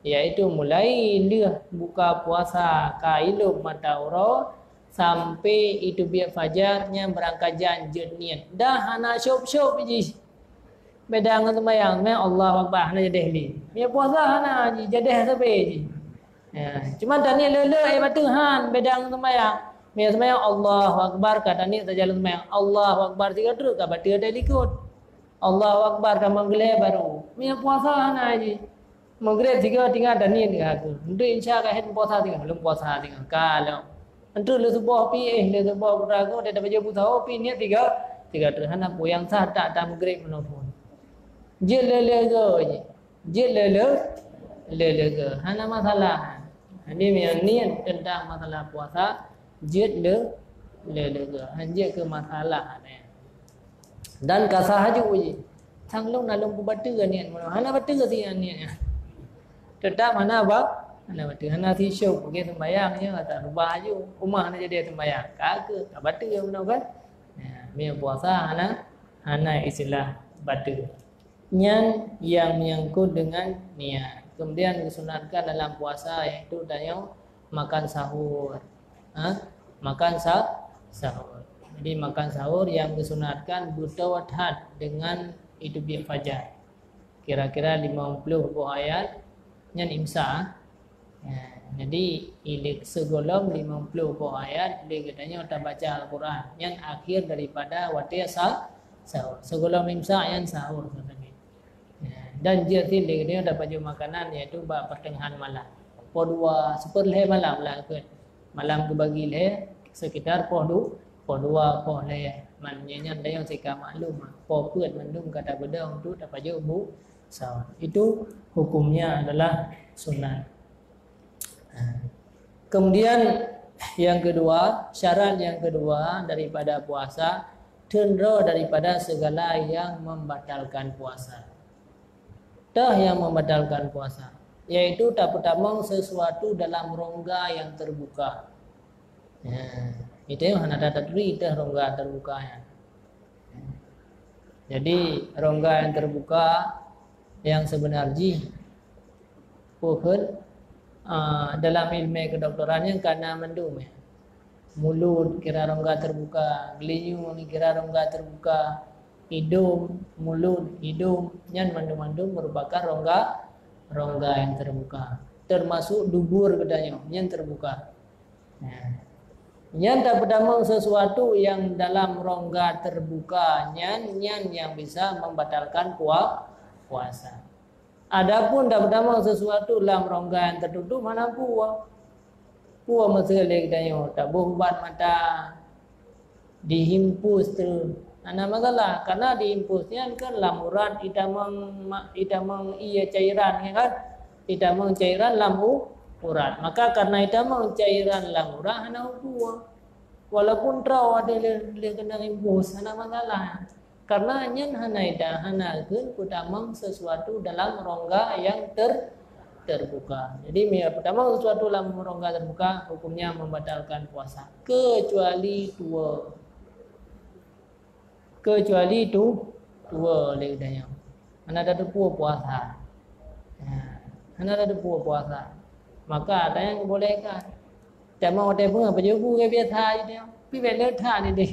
iaitu mulai leh buka puasa ka ilum matauro sampai itu biar fajarnya berangkat janjut niat. Dah hana syop-syop je. Beda dengan sembahyang, Allahu Akbar hana jadi li. Dia puasa hana jadi sampai je. Ya, cuma taniat lele batuhan beda dengan sembahyang. Mia sembahyang Allahu Akbar kata ni tak jalan sembahyang Allahu Akbar tiga terus ka baca dah ikut Allahu Akbar ka maghrib baru mia puasa hana je maghrib tiga tinggal dan ni dia aku untuk insya ka het puasa tinggal belum puasa tinggal kalau untuk le subuh pi le subuh ragu dia dah baca puasa pi ni tiga terus hana yang sah tak maghrib menopun je le je le hana masalah ini yang niat tentang masalah puasa jet le hanje ke masalah ni dan kasah haju je tanglong nalung ku batu niat mana hana batu si niat tetap hana batu hana si syuk pergi sembahyangnya tak rubah haju rumah hana jadi sembahyang kagak tak batu yang mana kan dia puasa hana istilah batu nyan yang menyangkut dengan niat kemudian disunatkan dalam puasa iaitu tanya makan sahur. Makan sahur. Jadi makan sahur yang disunatkan bertawadhat dengan itu biar fajar. Kira-kira 50 buah ayat yang imsa. Ya, jadi ilik segolong 50 buah ayat dia katanya kita baca Al-Quran yang akhir daripada waktu sahur. Segolong imsa yang sahur katanya. Ya, dan dia tidak dia dapat baca makanan iaitu pertengahan malam. Podua seperleh malam lah ke. Malam ke bagi leh sekitar poh dua poh leh maknanya ada yang saya maklum poh kuat mandum kata beda untuk dapat jauh bu sahur itu hukumnya adalah sunat. Kemudian yang kedua syarat yang kedua daripada puasa tundra daripada segala yang membatalkan puasa. Dah yang membatalkan puasa yaitu tak pertama sesuatu dalam rongga yang terbuka. Ya, itu yang hana tadri dah rongga terbuka ya. Jadi rongga yang terbuka yang sebenarnya pokok dalam ilmu kedokteran yang karena mendung ya. Mulut kira rongga terbuka, gelinyu kira rongga terbuka, hidung, mulut, hidung yang mandum-mandum merupakan rongga yang terbuka, termasuk dubur katanya yang terbuka. Yang tak pertama sesuatu yang dalam rongga terbuka yang bisa membatalkan puasa. Adapun tak pertama sesuatu dalam rongga yang tertutup mana Puan masa lagi tanya, tak berubat mata dihimpus tu. Ana masalah karena dihimpusnya kan lamuran itamang iya cairan kan. Itamang cairan lamu urat. Maka karena itamang cairan lamuran ana puan. Walaupun trau ada dia kena himpus, ana masalah. Karena nyen hana kun kutamang sesuatu dalam rongga yang terbuka. Jadi pertama sesuatu dalam rongga terbuka hukumnya membatalkan puasa kecuali dua. Kecuali itu dua leganya. Hana ada puasa. Hana ada puasa. Maka ada yang bolehkan. Tak mau ada pun apa jubu ke biasa dia. Pi bela tha ni deh.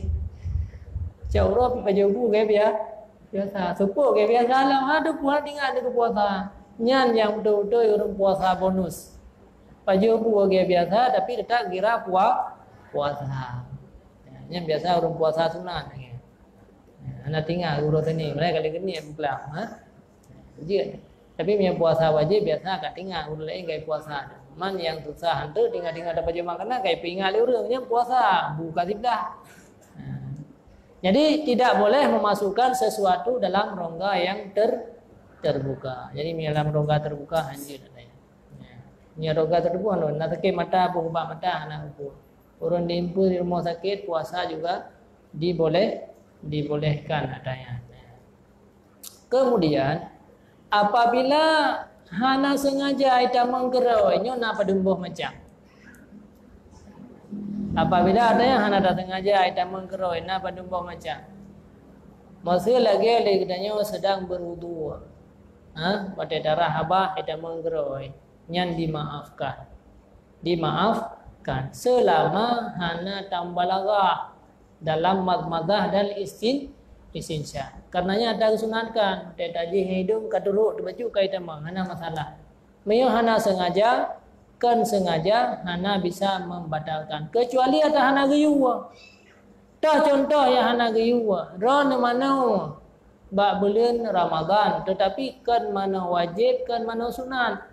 Jauh roh pi jubu ke biasa. Supo ke biasa lah ada puasa tinggal ada puasa. Nyan yang betul-betul orang puasa bonus. Jubu ke biasa tapi tetap kira puasa. Nyan biasa orang puasa sunat. Anak tinggal urut ni, mereka kali ni pulang, je. Tapi yang puasa wajib biasa kat tinggal urut lain gaya puasa. Man yang susah hantu tinggal dapat je makanan gaya pingal urutnya puasa, buka tidak. Jadi tidak boleh memasukkan sesuatu dalam rongga yang terbuka. Jadi dalam rongga terbuka anjir katanya. Ni rongga terbuka no, nak sakit mata, buka mata anak ukur. Orang diimpus di rumah sakit puasa juga dibolehkan adanya. Kemudian apabila hana sengaja ita menggeroinya napa dumbuh macam. Apabila ada yang hana tak sengaja ita menggeroi napa dumbuh macam. Masih lagi katanya sedang berwudu. Pada darah habah ita menggeroi nyan dimaafkan. Dimaafkan selama hana tambalaga dalam madmadah dan istinsya. Karenanya ada kesunatkan tetaji hidung kaduruk baju kaitan hana masalah. Meyo hana sengaja kan sengaja hana bisa membatalkan kecuali ada hana geyuwa. Dah contoh yang hana geyuwa. Ron mana ba bulan Ramadan tetapi kan mana wajib kan mana sunat.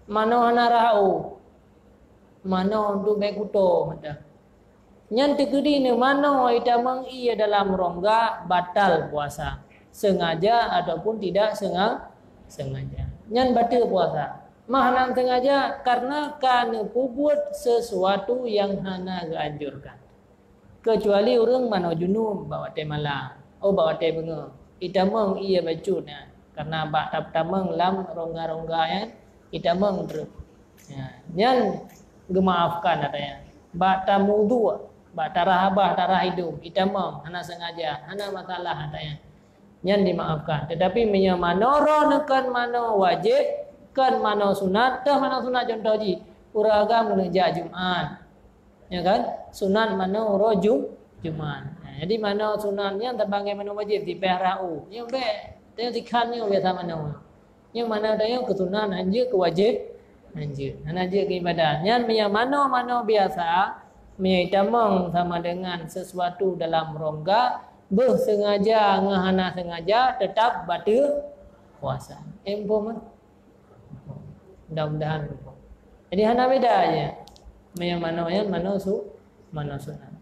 Mana hana rahau. Mana untuk baik kuto macam nyan tegedi ni mana itamang ia dalam rongga batal puasa sengaja ataupun tidak sengaja nyan batal puasa mahana sengaja karena kan buat sesuatu yang hana dianjurkan kecuali orang mana junub bawa teh malam bawa teh benga itamang ia bacutnya karena bak tamang lam rongga-rongga yang itamang terus nyan gemaafkan adanya bak tamudu bak darah habah darah hidung itamam hana sengaja hana masalah adanya yang dimaafkan tetapi menyamano kan mano wajib kan mano sunat dah mano sunat contoh ji uraga menunjak Jumat ya kan sunat mano Jumat jadi mano sunatnya terbangai mano wajib di PRAU yang be tanya dikhannya biasa mano yang mana ada yang kesunan anjir ke wajib anjir anjir ke ibadah yang menyamano biasa menyaitamang sama dengan sesuatu dalam rongga bersengaja ngahana sengaja tetap batal puasa. Empo mudah-mudahan. Jadi hana beda aja. Mana sunat.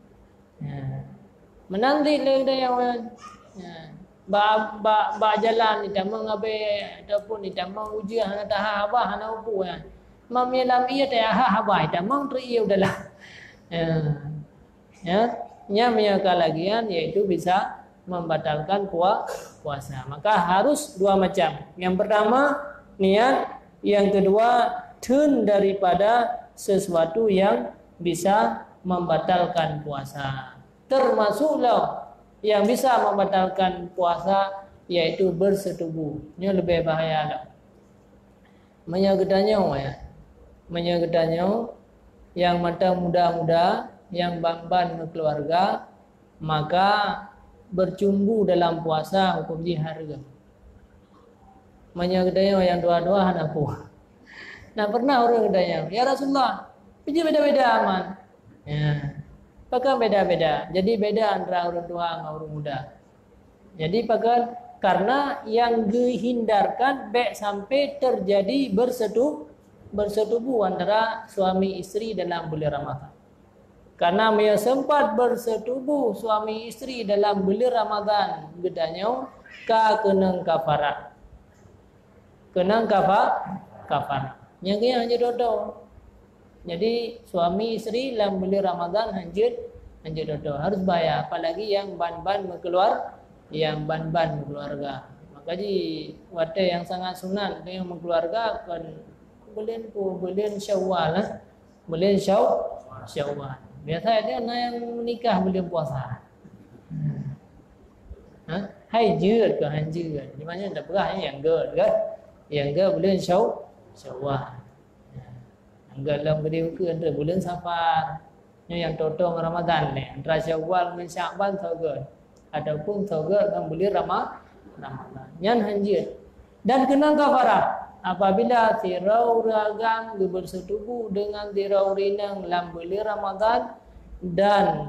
Menanti le yang ba jalan itamang abe ataupun itamang ujian hana taha abah hana upu ya. Mamilam iya teh habah itamang teriu dalah. Nya kalagian yaitu bisa membatalkan puasa. Maka harus dua macam. Yang pertama niat, yang kedua tun daripada sesuatu yang bisa membatalkan puasa. Termasuklah yang bisa membatalkan puasa yaitu bersetubuh. Ini lebih bahaya lah. Menyagedanya yang mata muda-muda yang bamban keluarga maka bercumbu dalam puasa hukum diharga. Menyagedanya yang dua-dua hana puas. Nah pernah orang gedanya, ya Rasulullah, puji beda-beda aman. Ya, pakai beda-beda. Jadi beda antara orang tua sama orang muda. Jadi pakai karena yang dihindarkan sampai terjadi bersetubuh antara suami isteri dalam bulan Ramadan. Karena ia sempat bersetubuh suami isteri dalam bulan Ramadan, gedanya kenang kafarat. Kenang kafarat. Yang ini hanya dodo. Jadi suami isteri dalam bulan Ramadan hanya dodo, harus bayar. Apalagi yang ban-ban berkeluar, yang ban-ban berkeluarga. Maka di wadah yang sangat sunat yang berkeluarga kan bulan Syawal lah. Bulan Syawal. Biasanya dia yang menikah bulan puasa. Hai jud ke hanjud. Di mana tak perah yang gerd kan? Yang gerd bulan Syawal. Yang gerd dalam gede buku antara bulan Safar. Yang totong Ramadan ni. Antara Syawal dengan Syakban tau ataupun tau dengan bulan Ramadan. Yang hanjud. Dan kena kafarah. Apabila tirau ragang bersetubuh dengan tirau rinang dalam bulan Ramadan dan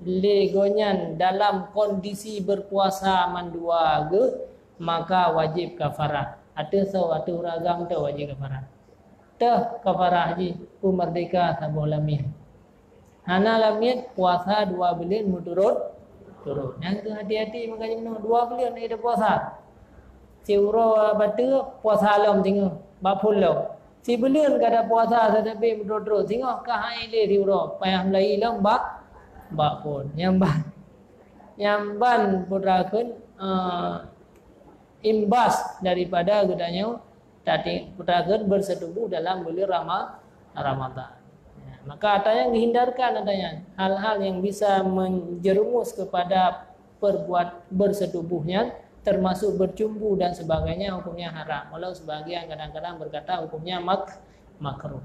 legonyan dalam kondisi berpuasa mandua ke, maka wajib kafarah. Ada satu ragang tu wajib kafarah. Tah kafarah haji ku merdeka sabuh lamih. Hana lamih puasa 2 bulan turut. Yang tu hati-hati makanya 2 bulan ni ada puasa. Si uro batu puasa alam tengok bapul lo. Si belun kada puasa tetapi berdoa tengok kahai le si uro payah melai lam bapul. Yang ban putrakan imbas daripada gudanya tadi putrakan bersetubuh dalam bulan Ramadan. Maka adanya dihindarkan adanya hal-hal yang bisa menjerumus kepada perbuat bersetubuhnya, termasuk bercumbu dan sebagainya, hukumnya haram. Walau sebagian kadang-kadang berkata hukumnya makruh.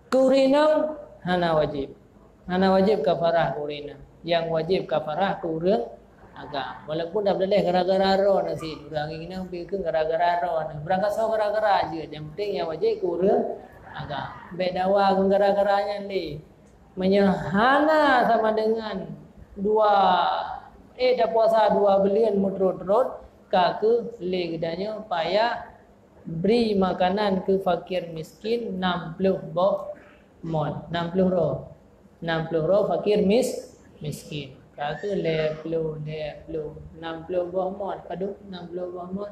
Kurinam hana wajib kafarah kurinam. Yang wajib kafarah kurang agak. Walaupun dah boleh gara-gara roh nasi. Orang ini pikir gara-gara roh. Berangkat so gara-gara aja. Yang penting yang wajib kurang agak. Bedawa gara-garanya ni. Menyahana sama dengan dah puasa 2 bulan mutrut-trut ke le gedanya payah beri makanan ke fakir miskin 60 boh mon 60 roh fakir miskin ke le 60 boh mon padu 60 boh mon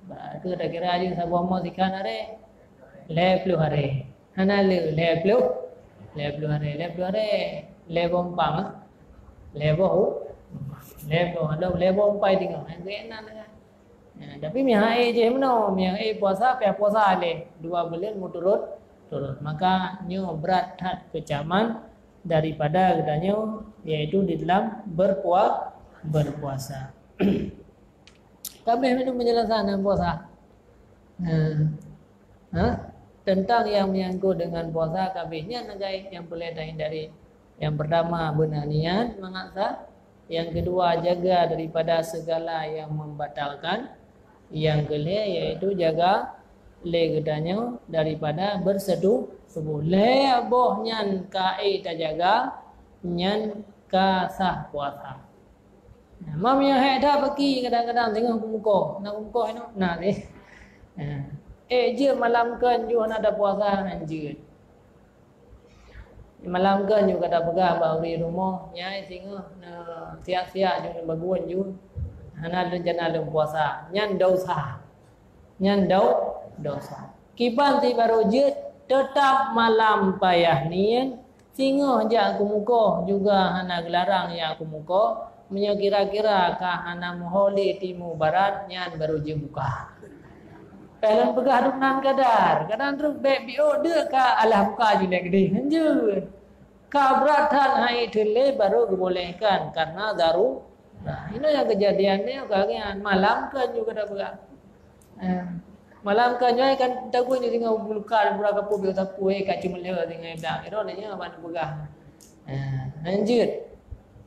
ba tu dah kira je sabuah mon sikan are le 10 hari hana le 10 hari le bompang le boh Lebo empai tengok. Enak kan. Tapi mihai je meno, mihai puasa le 2 bulan turut. Maka nyo berat hat kecaman daripada gedanya yaitu di dalam berpuasa. Kami itu menjelaskan puasa. Tentang yang menyangkut dengan puasa kabehnya nagai yang boleh dihindari. Yang pertama benar niat mengaksa. Yang kedua jaga daripada segala yang membatalkan. Yang kelima yaitu jaga legedanya daripada bersetubuh. Le aboh nyan kai ta jaga nyan ka sah puasa. Mam yang dah pergi kadang-kadang tengok muka, nak muka ini nah ni. Je malam kan ju ada puasa anjir. Malam kan juga ada pegang baru di rumah nyai singa siap-siap juga baguan juga hana rencana dalam puasa nyan dosa kiban ti baru je tetap malam payah nian singa jak aku muka juga hana gelarang ya aku muka menyo kira-kira ka hana moholi timu barat nyan baru je buka pelan pegah dunan kadang terus baik bio dia ka alah buka je nak gede anjur kabratan hai tele baru dibolehkan karena daru. Nah, ini yang kejadiannya kagian malam kan juga dah berat. Malam kan juga kan tahu ni tinggal bulukan berapa puluh tapu kat cuma lewat tinggal dah. Itu namanya apa begah. Anjir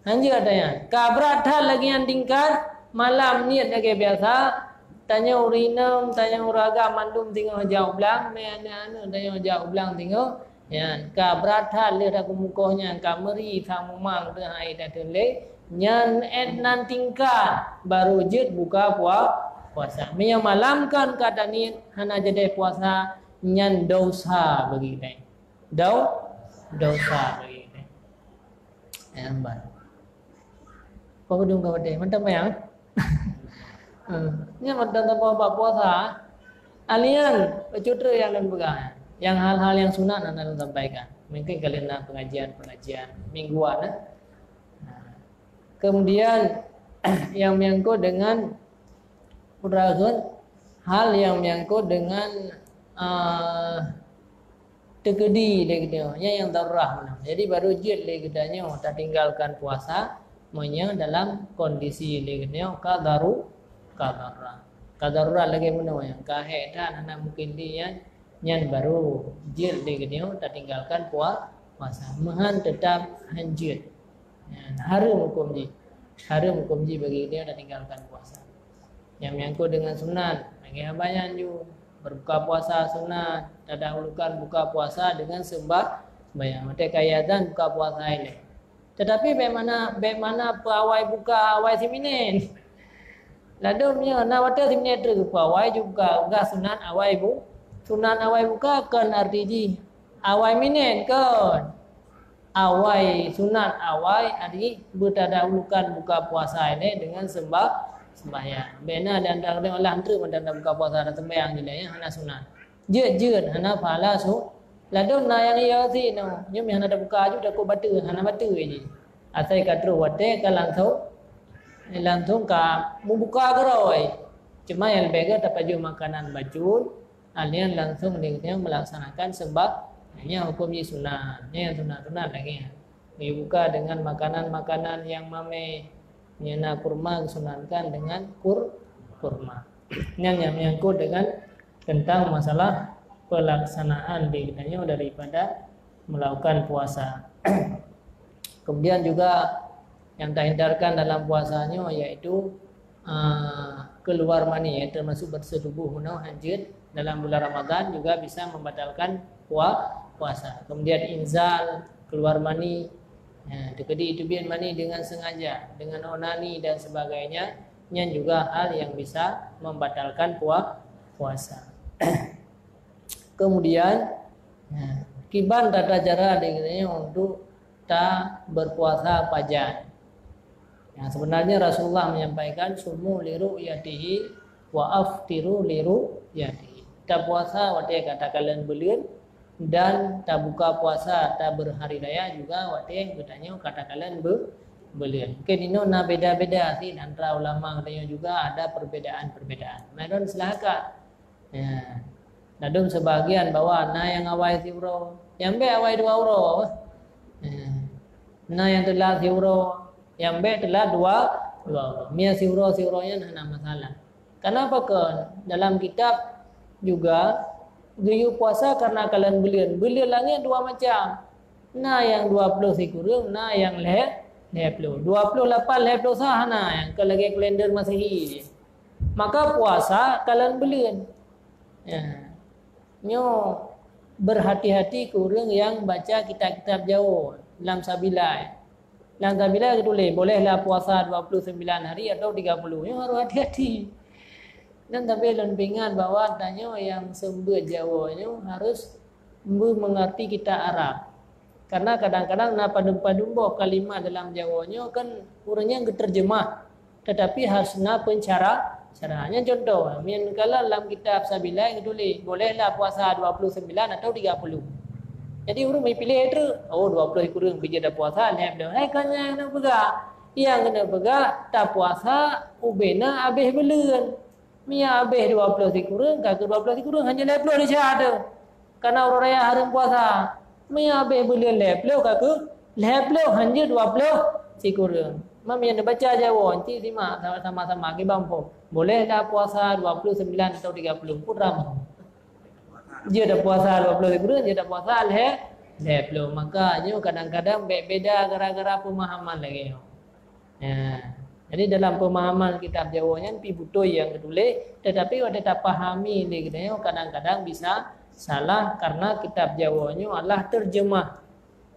adanya. Kabratan lagi yang tingkat malam niat lagi biasa. Tanya urinam, tanya uraga mandum tinggal jauh belang, mana tanya jauh belang tinggal. Ya, kabratan le aku mukohnya kameri sama mang tu hai dah tele nyan nan tingkat baru jet buka puasa. Yang malamkan keadaan ni hana jadi puasa nyan dosa bagi kita. Dosa bagi kita. Ambar. Kau dong kau deh, mantap ya? Ni mantap tanpa puasa. Alian pecutra yang dan pegang. Yang hal-hal yang sunat anda sampaikan. Mungkin kalian nak pengajian mingguan. Kemudian yang menyangkut dengan hal yang menyangkut dengan tegedi legedanya yang darurah. Jadi baru jid legedanya tak tinggalkan puasa monya dalam kondisi legedanya kadarurah lagi mana yang kahe dan anak mungkin dia nyan baru jid legedanya tak tinggalkan puasa mahan tetap hanjid. Haram hukum ji bagi dia tak tinggalkan puasa. Yang menyangkut dengan sunat bagi habayan ju berbuka puasa sunat, terdahulukan buka puasa dengan sembah bayang. Mata kayatan buka puasa ini. Tetapi bagaimana pawai buka awai siminen. Ladomnya na wata siminen tu pawai juga buka sunat awai bu. Sunat awai buka kan arti ji awai minen kan. Awai sunat awai arti berterdahulukan buka puasa ini dengan sembahyang. Bena dan kadang Allah hantar dan buka puasa dan sembahyang je ya hana sunat. Je hana pahala so. Ladon na yang ia si no. Nyum hana dah buka ju dah ko batu hana batu je. Asai katru wate ka langsung ka mu buka geroi. Cuma yang lebih dapat ju makanan bacun. Alian langsung dia melaksanakan sembahnya hukum je sunat. Yang sunat lagi. Dia buka dengan makanan-makanan yang mame nyana kurma disunatkan dengan kurma. Yang menyangkut dengan tentang masalah pelaksanaan dikitanya daripada melakukan puasa. Kemudian juga yang tak hindarkan dalam puasanya yaitu keluar mani, termasuk bersetubuh hanjid dalam bulan Ramadan juga bisa membatalkan puasa. Kemudian inzal, keluar mani, dekedi itu biar mani dengan sengaja, dengan onani dan sebagainya, yang juga hal yang bisa membatalkan puasa. Kemudian kiban tata cara dikitanya untuk tak berpuasa pajan. Yang sebenarnya Rasulullah menyampaikan sumu liru yatihi wa aftiru liru yatihi. Tak puasa waktu kata kalian belian dan tak buka puasa tak berhari raya juga waktu katanya kata kalian belian. Mungkin ini na beda-beda sih antara ulama katanya juga ada perbedaan. Mereka silakan. Ya. Nadum sebagian bahwa na yang awai siuro, yang be awai 2 euro. Na yang telah siuro, yang be telah 2 euro. Mia siuro-siuronya hana masalah. Kenapa kan dalam kitab juga Gaya puasa karena kalian belian langit 2 macam. Na yang 20 sekurang, na yang 20. 28 20 sah na yang kelagi kalender Masehi. Maka puasa kalian belian. Ya. Nyo berhati-hati kurang yang baca kitab-kitab jauh dalam sabilai. Dalam sabilai ditulis bolehlah puasa 29 hari atau 30. Nyo harus hati-hati. Dan tapi lenpingan bahwa tanya yang sembah Jawanya harus mengerti kita Arab. Karena kadang-kadang na padum-padum kalimat dalam Jawanya kan kurangnya terjemah. Tetapi harus na caranya contoh. Min kala dalam kitab Sabilai ditulis bolehlah puasa 29 atau 30. Jadi urang mai pilih itu. Oh 20 kurang bija dah puasa leh dah. Kan yang nak pegang. Yang kena pegang tak puasa ubena habis belen. Mia habis 20 kurang, kaki 20 kurang hanya 20 dia ada. Karena orang raya harum puasa. Mia habis belian 20 kaki 20 hanya 20 kurang. Mam yang baca Jawa nanti simak sama-sama ke bampo. Bolehlah puasa 29 atau 30 pun ramah. Dia dah puasa 20 kurang, dia dah puasa 20. Makanya kadang-kadang beda gara-gara pemahaman lagi. Ya. Jadi dalam pemahaman kitab Jawanya pi butuh yang ditulis, tetapi ada tak pahami ni kadang-kadang bisa salah karena kitab Jawanya adalah terjemah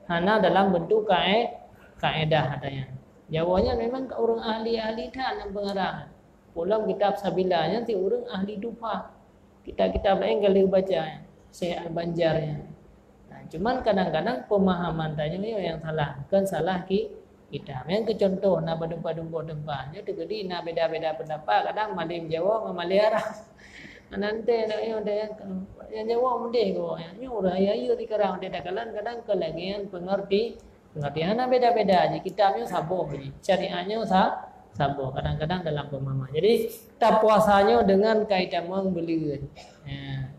hanya dalam bentuk kaedah katanya. Jawanya memang orang ahli-ahli tak dalam pengarang. Pulang kitab Sabilanya ti orang ahli dupa. Kitab-kitab lain kalau baca Syekh Al-Banjarnya. Nah, cuman kadang-kadang pemahaman tanya yang salah. Kan salah kitab. Yang ke contoh na berdebat-debat terjadi na beda-beda pendapat. Kadang malim Jawa dengan malim Arab. Nanti yang Jawa mendeh ko. Yang orang ya sekarang dia kadang-kadang kelagian pengertian beda-beda. Jadi kitabnya sabuh. Syariahnya sabuh kadang-kadang dalam pemahaman. Jadi tak puasanya dengan kaitan membelian. Ya.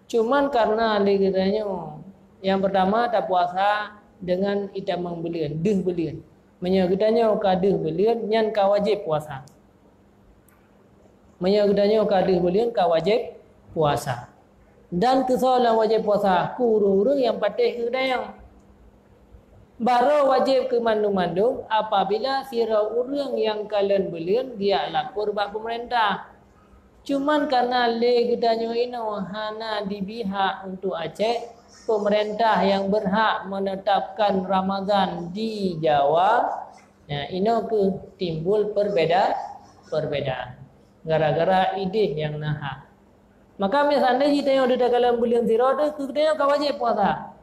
Cuman karena liganya yang pertama tak puasa dengan ita membelian, deh belian. Menyagutanya ka deh belian nyan ka wajib puasa. Menyagutanya ka deh belian ka wajib puasa. Dan kesalahan wajib puasa kurung-kurung yang patih ke dayang. Baru wajib ke mandung-mandung apabila sira orang yang kalian belian dia lapor bak pemerintah. Cuman karena le gedanya ino hana dibihak untuk Aceh, pemerintah yang berhak menetapkan Ramadan di Jawa, ya ino ke timbul perbedaan. Gara-gara ide yang nahak. Maka misalnya kita yang ada kalian belian sira tu kita wajib puasa.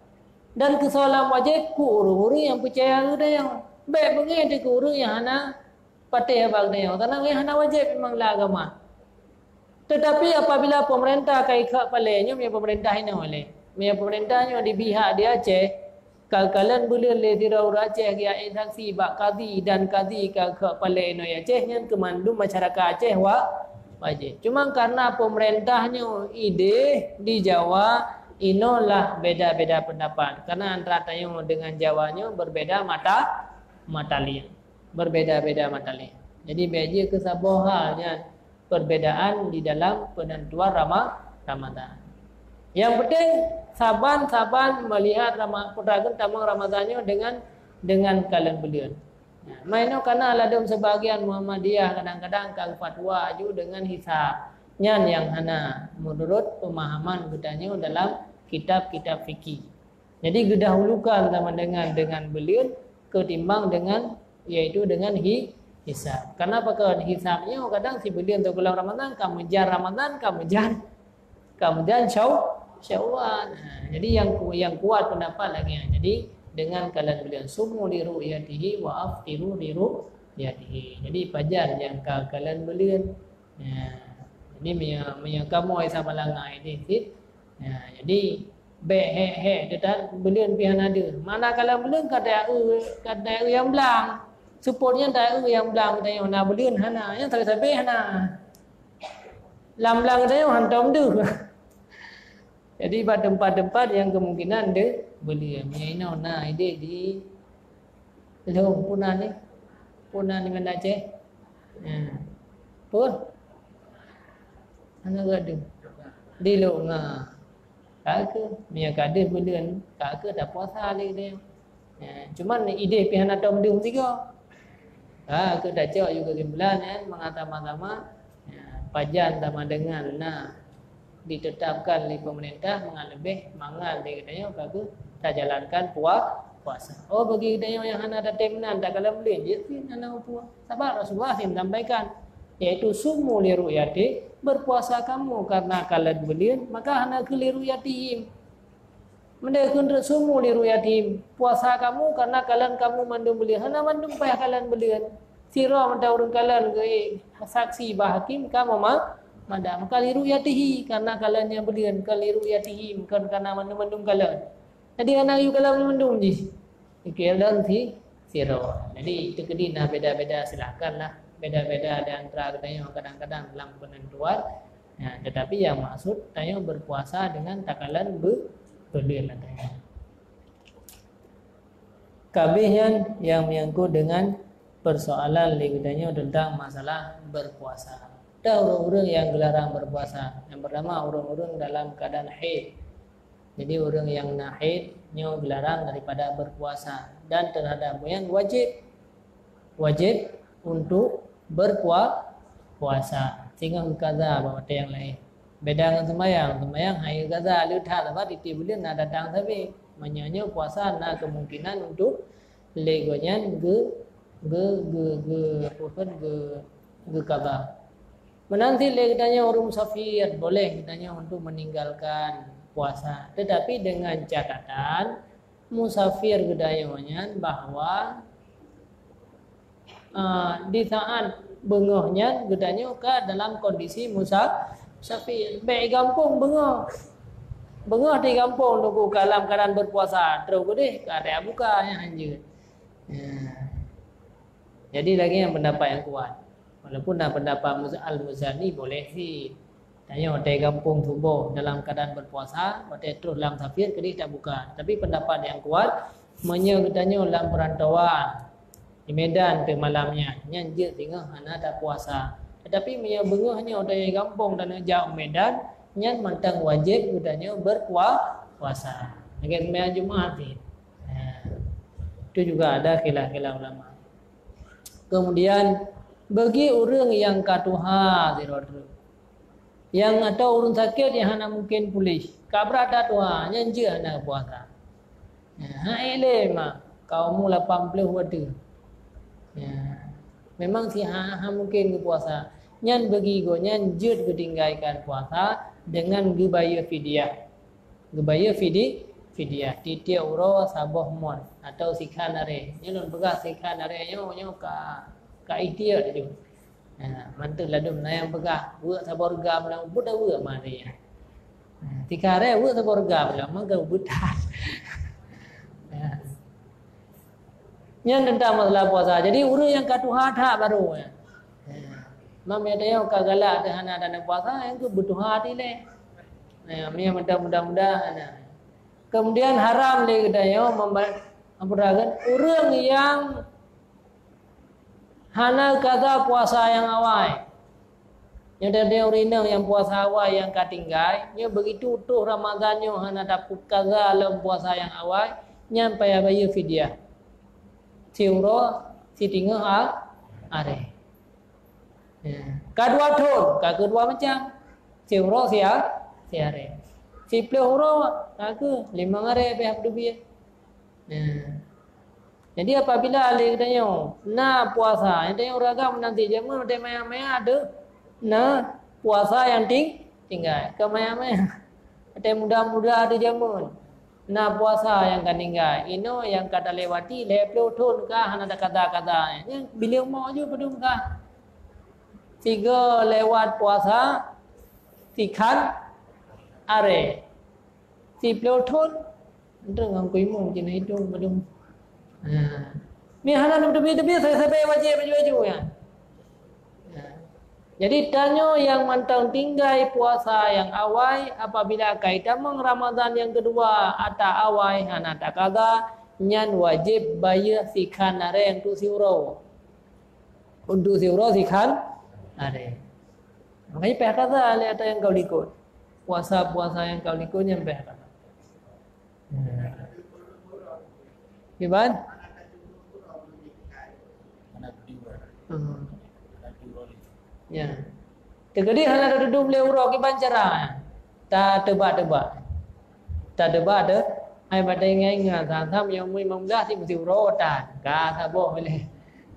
Dan kesalahan wajib guru yang percaya ada yang baik begini guru yang hana patih abang dia karena yang hana wajib memang agama. Tetapi apabila pemerintah kaikak palenya punya pemerintah ini oleh punya pemerintahnya di pihak dia Aceh kalian boleh le dirau Aceh dia saksi bak qadi dan qadi kakak palenya Aceh yang kemandu masyarakat Aceh wajib. Cuma karena pemerintahnya ide di Jawa inolah beda-beda pendapat karena antara Tayung dengan Jawanya berbeda mata liang. Berbeda-beda mata liang. Jadi beji kesabahannya perbedaan di dalam penentuan Ramadan. Yang penting saban melihat Ramadan tamang Ramadannya dengan kalian beliau. Ya, mainnya karena aladum sebagian Muhammadiyah kadang-kadang kang fatwa juga dengan hisabnya yang hana menurut pemahaman gedanya dalam kitab-kitab fikih. Jadi gedahulukan sama dengan beliau ketimbang dengan yaitu dengan hisab. Kenapa? Karena hisabnya kadang si beliau untuk bulan Ramadan kamu jar Ramadan kamu jar Syawal. Nah, jadi yang kuat pendapat lagi. Jadi dengan kalian beliau sumu li ru'yatihi wa aftiru li ru'yatihi. Jadi pajar yang kalian beliau. Ya. Jadi kamu ai sama langai ini. Ya, jadi he dekat belian pian ada. Mana kalau belian kata yang belang. Supportnya tak yang belang kata yang nak belian hana yang sampai hana. Lam belang kata yang hantam tu. Jadi pada tempat-tempat yang kemungkinan dia belian. Yang ini na ide di Long Punan ni mana Aceh. Ya. Pun ana gaduh. Di Longa. Kakak, minyak kadir belian, kakak dah puasa lagi dia. Ya, cuman ide pihak nak tahu mendung juga. Kakak dah cakap juga bulan kan, mengatakan pajan sama dengan ditetapkan oleh pemerintah mengalebih mangal dia katanya kakak tak jalankan puasa. Oh bagi kita yang hana ada temnan tak kalau belian, jadi hana puasa. Sabar Rasulullah sampaikan. Yaitu sumu li ru'yati berpuasa kamu karena kalian belian maka hana keliru yatim. Mendekun sumu li ru'yati puasa kamu karena kalian kamu mandum belian hana mandum payah kalian belian. Sira mendawurun kalian ke saksi bahakim kamu madam keliru yatihi karena kalian yang belian keliru yatihim karena mandum kalian. Jadi hana yu kalian mandum ji. Ikilan si sira. Jadi itu kedina beda-beda silakanlah. Beda-beda di antara katanya kadang-kadang dalam penentuan ya, tetapi yang maksud tanya berpuasa dengan takalan berlian katanya. Kabehyan yang menyangkut dengan persoalan liganya tentang masalah berpuasa. Ada orang-orang yang dilarang berpuasa. Yang pertama orang-orang dalam keadaan haid. Jadi orang yang haid nyo dilarang daripada berpuasa dan terhadap yang wajib untuk berpuasa sehingga kaza bawa yang lain. Beda dengan sembahyang hari kaza lihat apa di bulan ada datang tapi menyanyi puasa na kemungkinan untuk legonya ge kaza. Menanti katanya orang musafir boleh katanya untuk meninggalkan puasa, tetapi dengan catatan musafir katanya bahwa di saat bengahnya katanya ke dalam kondisi musafir. Baik kampung bengah di kampung nunggu dalam keadaan berpuasa terus deh ada buka yang anjir. Jadi lagi yang pendapat yang kuat. Walaupun pendapat Al-Muzani boleh sih. Tanya hotel kampung subuh dalam keadaan berpuasa, hotel terus dalam safir kedih tak buka. Tapi pendapat yang kuat menyertanya dalam perantauan di Medan ke malamnya nyanjir tinggal hana tak puasa. Tetapi menyang bengahnya hotel kampung dan jauh Medan nyan mantang wajib katanya berpuasa. Dengan sembahyang Jumaat ni. Itu juga ada khilaf-khilaf ulama. Kemudian bagi orang yang katuha yang atau orang sakit yang hana mungkin pulih kabrata tuha nyanji hana puasa. Ile mah kaum 80 wadu. Memang si mungkin ke puasa. Nyan bagi go nyan jut ketinggalkan puasa dengan gebaya fidyah. Gebaya fidyah titia uro sabah mon atau sikhan are. Nyan begas sikhan are nyo ka itia tu. Mantu ladum na yang begah buat saborga malam budak buat mana ya. Tikare buat saborga malam mangga budak. Yang tentang masalah puasa. Jadi urus yang katuha tak baru ya. Mami ada yang kagala ada hana dan puasa yang tu butuh hati le. Mami mudah-mudah. Kemudian haram le kita yang memperagakan orang yang hana kata puasa yang awal. Yang ada orang yang puasa awal yang katinggai, nya begitu tuh Ramadan nya hana dapat kaza dalam puasa yang awal, nyampai bayar fidyah. Tiuro si tinggal are. Kedua thon, kedua macam tiuro si are. Si pelihuro aku 5 are pihak dubi. Jadi apabila ahli katanya na puasa, yang tanya ragam nanti jamu ada maya-maya ada na puasa yang tinggal. Ke maya-maya ada muda-muda ada jamu. Na puasa yang kan tinggal. Ino yang kata lewati leplo thon kah hana ada kata-kata. Yang beliau mau aja pedum kah. 3 lewat puasa tikhan are. Si leplo thon dengan kuimu cina itu pedum. Ni hana tepi-tepi saya sampai wajib ya. Jadi tanya yang mantang tinggal puasa yang awal apabila kaitan Ramadan yang kedua atau awal hana tak kaga nyan wajib bayar sikhan are yang tu siuro. Untuk siuro sikhan are. Makanya pihak kata ada yang kau ikut. Puasa-puasa yang kau ikut yang pihak kata. Gimana? Ya. Tegadi hana ada duduk boleh urok iban cara. Ta tebak-tebak. Ta tebak ada ai badai ngai tham yang mui mamlah ti mesti urok ta. Ka tha bo boleh.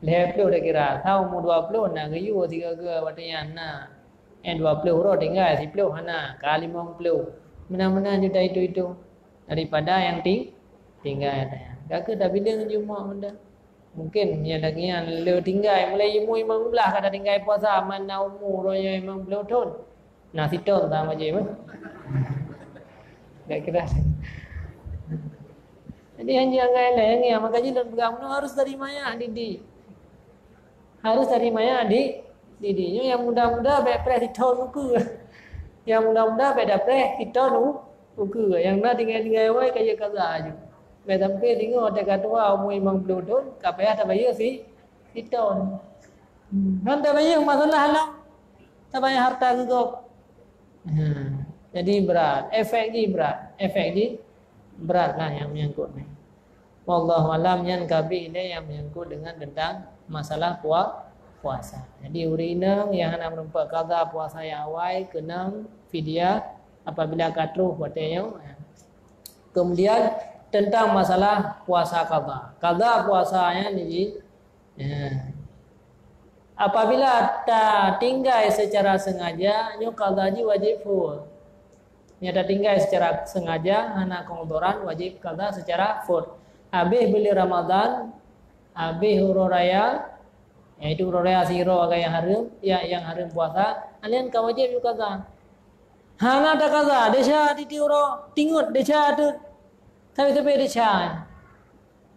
Leplo dah kira. Tahu mu 20 na gayu 3 ke badai na. 20 urok tinggal 10 hana. Ka 50. Mana-mana juta itu. Daripada yang tinggal ada. Kakak dah bilang Jumaat benda. Mungkin yang lagi yang le tinggal mulai imu 15 kata tinggal puasa mana umur roya 50 tahun. Nah siton tak macam tak kira. Jadi hanya gaya yang makanya dalam agama harus dari maya didi. Harus dari maya didinya yang muda-muda bepres siton muka. Yang muda-muda beda pres siton muka. Yang nak tinggal wai kaya kaza aja. Sampai tengok ada kata umur 50 tahun kapaya tak bayar si tahun. Kan tak bayar masalah halang. Tak bayar harta gegok. Jadi berat, efek berat lah yang menyangkut ni. Wallahu alam yang kabi ini yang menyangkut dengan tentang masalah puasa. Jadi urina yang hendak menempat qada puasa yang awal kena fidyah apabila katruh watenya. Kemudian tentang masalah puasa qada. Qada puasanya ni Apabila tak tinggal secara sengaja, nyo qada ji wajib fur. Nya tak tinggal secara sengaja, hana kongdoran wajib qada secara fur. Habis beli Ramadan, habis huru raya, iaitu huru raya siro yang haram, yang haram puasa, alian ka wajib juga qada. Hana tak qada, desha titi huru, tingut desha tu. Tapi desha.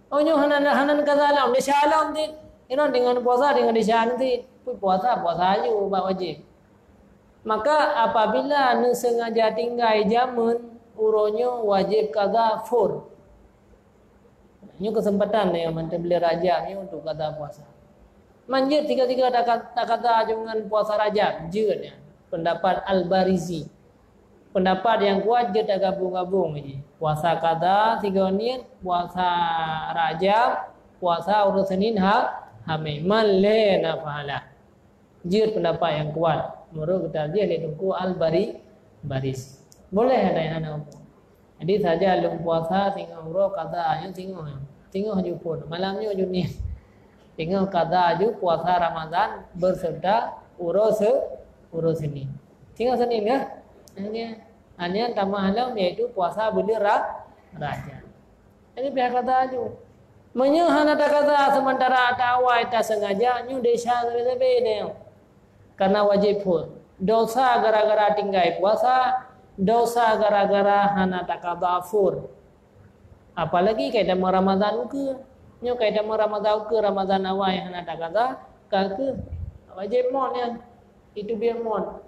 Oh nyo hana qada lam, desha lam ti. Ini dengan puasa dengan desha nanti puasa aja wajib. Maka apabila nu sengaja tinggal jamun uronyo wajib qada fur. Ini kesempatan yang mantan beli Rajab ni untuk qada puasa. Manjir tiga-tiga tak kata dengan puasa Rajab, jeut ya. Pendapat Al-Barizi. Pendapat yang kuat je tak gabung-gabung je. Puasa qada tiga niat, puasa Rajab, puasa urus Senin hamil lena fahala. Jeut pendapat yang kuat. Menurut kita dia tunggu Al-Barizi. Boleh ada yang ana. Jadi saja lung puasa tinggal umroh qada nya tinggal haju pun malamnya haju ni tinggal qada haju puasa Ramadan berserta urus ini tinggal Senin ya hanya tambah malam yaitu puasa bulan Rajab. Jadi pihak qada haju menyehana tak qada sementara awal tak sengaja nyu desha lebih dia karena wajib pun dosa gara-gara tinggal puasa, dosa gara-gara hana tak qada fur. Apalagi kaitan Ramadan ke, nyo kaitan Ramadan ke Ramadan awal yang hana tak qada ke wajib mon ya. Itu biar mon.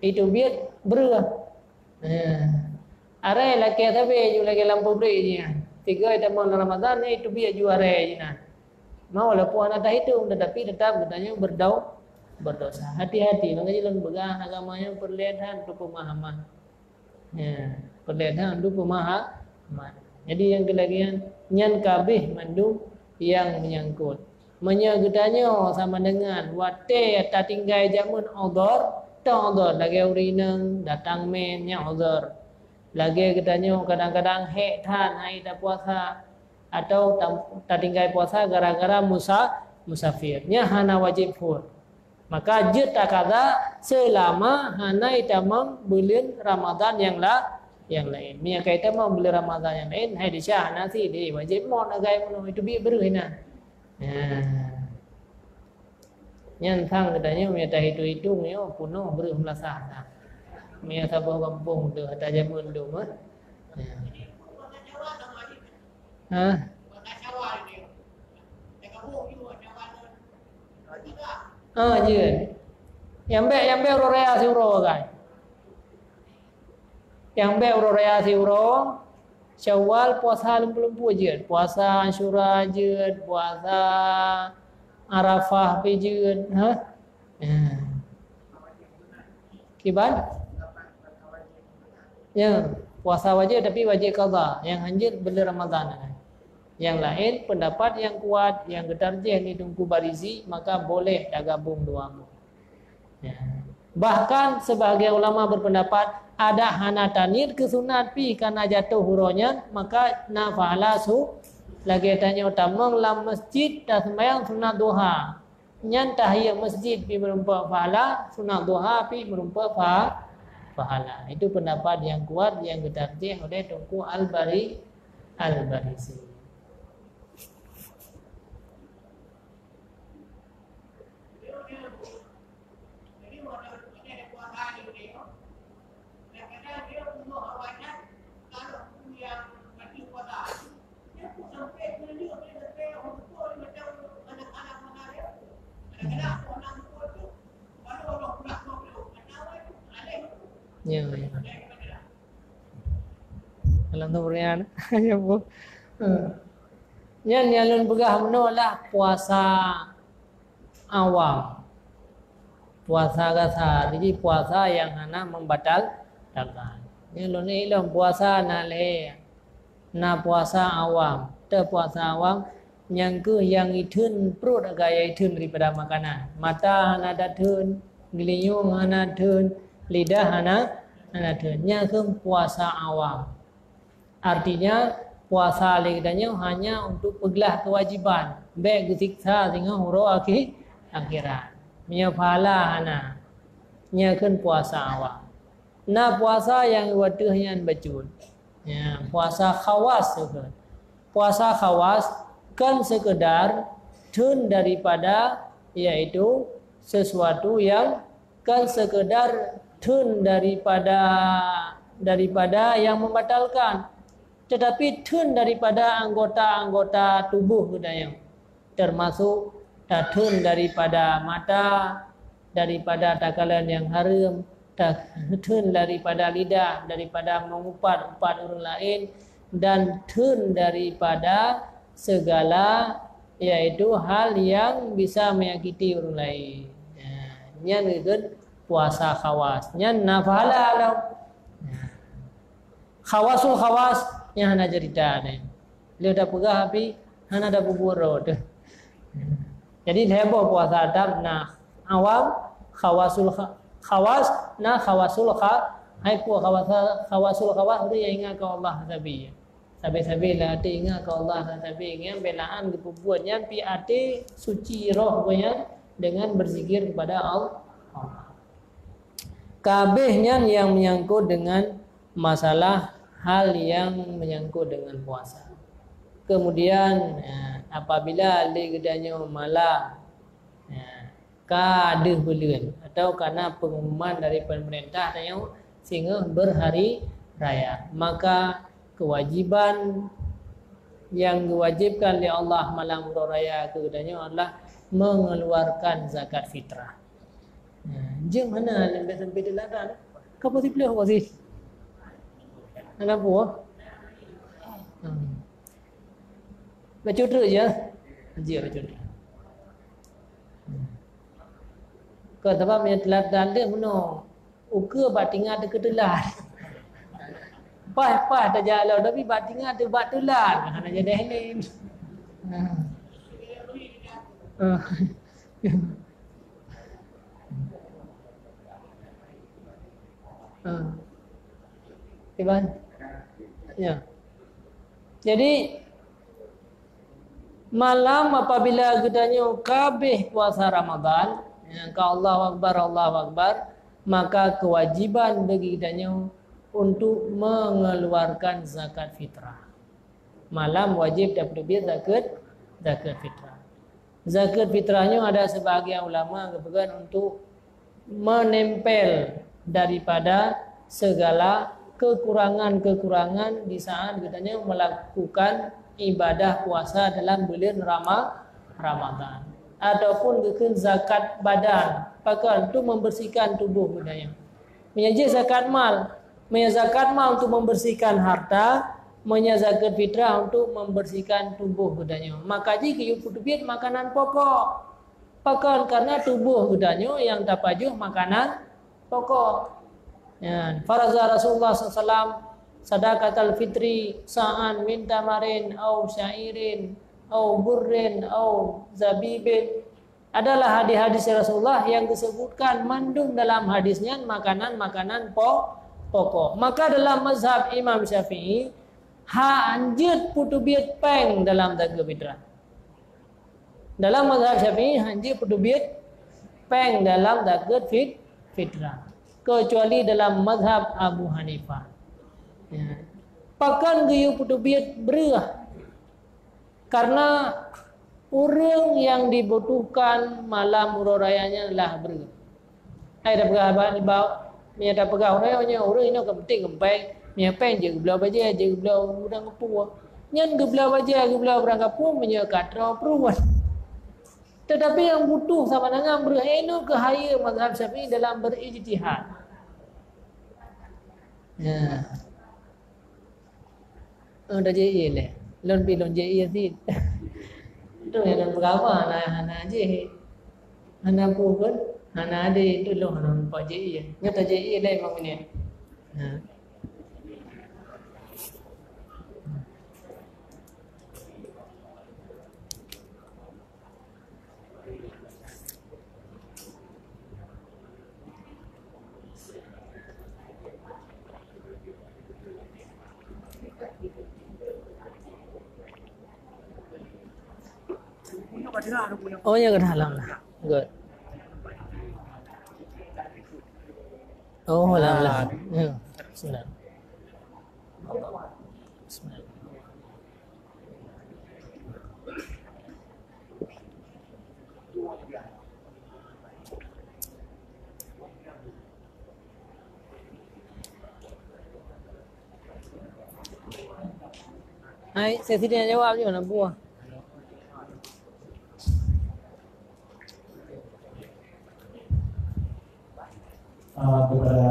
Itu biar berah. Are laki tapi ju lagi lampu beri je. Tiga kaitan Ramadan ni itu biar ju are je nah. Mau lah puan ada itu tetapi tetap katanya berdosa. Hati-hati makanya lan begang agamanya perlihatkan untuk pemahaman. Ya, perlihatkan untuk pemahaman. Jadi yang kelagian nyan kabeh mandum yang menyangkut. Menyagetanya sama dengan wate tak tinggal jamun odor, tak odor lagi urineng datang mennya odor. Lagi katanya kadang-kadang hek tan hai tak puasa atau tak tinggal puasa gara-gara musafirnya hana wajib fur. Maka je tak ada selama hana itamam bulan Ramadan yang lain. Mia kaitan mau bulan Ramadan yang lain hai disya nasi di wajib mon agai mono itu bi beruhina. Yang thang katanya mia tah itu mia puno beruh melasah. Mia sabah kampung tu ada jamun tu mah. Je. Yang be raya siuro kan. Yang be raya siuro Syawal puasa lempu-lempu je. Puasa Asyura je, puasa Arafah pe je. Kiban? Ya, puasa wajib tapi wajib qada. Yang anjir bulan Ramadan. Yang lain pendapat yang kuat yang ketarjih ni Tunku Barizi maka boleh dah gabung dua. Ya. Bahkan sebahagian ulama berpendapat ada hana tanir ke sunat pi karena jatuh huronya maka nafala su lagi tanya utama lam masjid dah sembahyang sunat duha. Nyan tahiyat masjid pi merupa pahala, sunat duha pi merupa pahala. Itu pendapat yang kuat yang ketarjih oleh Tunku Al-Barizi. Ya. Alam tu berian. Ya bu. Yang nyalun begah menolak puasa awam. Puasa kasar. Jadi puasa yang hana membatalkan. Nyalun ni ilmu puasa nale. Na puasa awam. Te puasa awam yang ke yang itun perut gaya itun daripada makanan. Mata hana datun, giliung hana datun, lidah hana datun. Yang ke puasa awam. Artinya puasa lidahnya hanya untuk pegelah kewajiban. Baik disiksa sehingga huruf akhirat. Punya pahala hana. Nya kan puasa awak. Nah puasa yang wadahnya bacun. Ya, puasa khawas juga. Puasa khawas kan sekedar tun daripada yaitu sesuatu yang kan sekedar tun daripada yang membatalkan, tetapi tun daripada anggota-anggota tubuh budaya, termasuk tun daripada mata, daripada takalan yang haram, tun daripada lidah, daripada mengupat-upat orang lain, dan tun daripada segala yaitu hal yang bisa menyakiti orang lain. Nya ngeun puasa khawas. Nya nafahala law. Khawasul khawas nya hana cerita ni. Dia dah pegah api, hana dah bubur rod. Jadi heboh puasa adab nah awam khawasul khawas nah khawasul hai pu khawasul khawas dia ingat ke Allah sabi. Sabi-sabi lah ati ingat ke Allah sabi ingat belaan ke buatnya pi ati suci roh punya dengan berzikir kepada Allah. Kabehnya yang menyangkut dengan masalah hal yang menyangkut dengan puasa. Kemudian apabila legedanya malam kada bulan atau karena pengumuman dari pemerintah yang sehingga berhari raya, maka kewajiban yang diwajibkan oleh Allah malam raya kepadanya adalah mengeluarkan zakat fitrah. Jeng mana sampai dilarang? Kau pasti pilih apa sih? Anak buah. Baca terus je. Dia baca terus. Kau tahu apa yang telah tanda mana? Uka batingan ada ketelan. Pas dah jalan tapi batingan ada batulan. Hana jadi ini. Iban. Ya. Jadi malam apabila gedanya kabeh puasa Ramadan, ka Allahu Akbar, maka kewajiban bagi gedanya untuk mengeluarkan zakat fitrah. Malam wajib dapat duit zakat fitrah. Zakat fitrahnya ada sebagian ulama berpegang untuk menempel daripada segala kekurangan-kekurangan di saat katanya melakukan ibadah puasa dalam bulan Ramadan, ataupun bikin zakat badan, pakai untuk membersihkan tubuh budaya. Menyaji zakat mal, menyazakat mal untuk membersihkan harta, menyazakat fitrah untuk membersihkan tubuh budaya. Maka jika you putubit makanan pokok, pakai karena tubuh budaya yang tapajuh makanan pokok. Ya, farazah Rasulullah SAW sadaqatul fitri sa'an min tamarin au syairin au burrin au zabibin adalah hadis-hadis Rasulullah yang disebutkan mandung dalam hadisnya makanan-makanan pokok. Maka dalam mazhab Imam Syafi'i anjut putubit peng dalam zakat fitrah. Dalam mazhab Syafi'i anjut putubit peng dalam zakat fitrah. Kecuali dalam mazhab Abu Hanifah. Ya. Pakan gayu putubit berah. Karena orang yang dibutuhkan malam urayanya adalah berah. Ada pegawai di bawah, ada pegawainya orang ini penting kembang, menyampaikan je belah baja, je belah udang kepuah. Nyan gebelah baja, gebelah udang kepuah menyekat peruan. Tetapi yang butuh sama dengan berhenu kehaya mazhab Syafi'i dalam berijtihad. Ya. Dah jadi le. Lon jadi sih. Itu yang berapa hana je. Hana pun hana ada itu loh hana pak je. Nyata je le memang ni. Ha. Oh ya ke dalam lah. Good. Oh, lah. Ya. Bismillah. Bismillah. Hai, saya sini nak jawab je mana buah. Kepada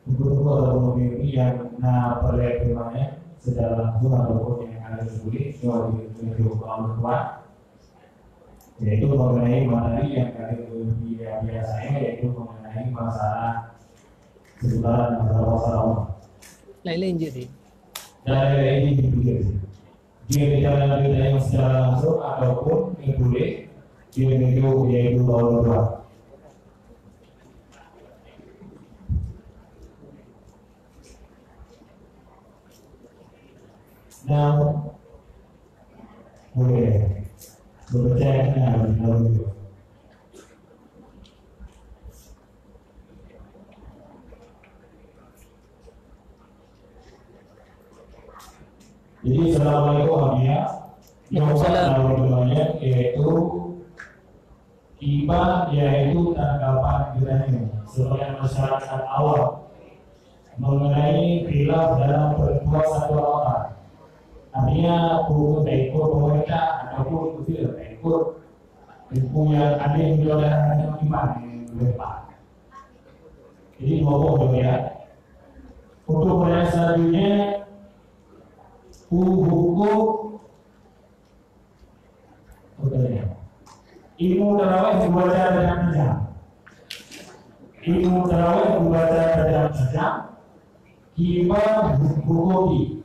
guru-guru atau pemimpin yang peroleh firmannya secara langsung ataupun yang ada tertulis di Al-Quran, yaitu mengenai materi yang dari biasanya, yaitu mengenai masalah seputaran masalah wasalam. Lain-lain je sih. Dan lain-lain ini dipikir. Dia bicara yang secara langsung ataupun ditulis di video yaitu Al-Quran. Now, boleh berpercaya dengan itu. Jadi assalamualaikum warahmatullahi wabarakatuh, yaitu iman, yaitu tanggapan kiranya sebagian masyarakat awam mengenai khilaf dalam berbuat satu orang. Artinya hukum tak ikut pemerintah ataupun tidak ikut hukum yang ada yang berdasarkan iman yang berlepas. Jadi ngomong ya. Untuk pertanyaan selanjutnya, hukum ilmu tarawih dibaca dalam sejam. Ilmu tarawih dibaca dalam sejam. Hibah hukum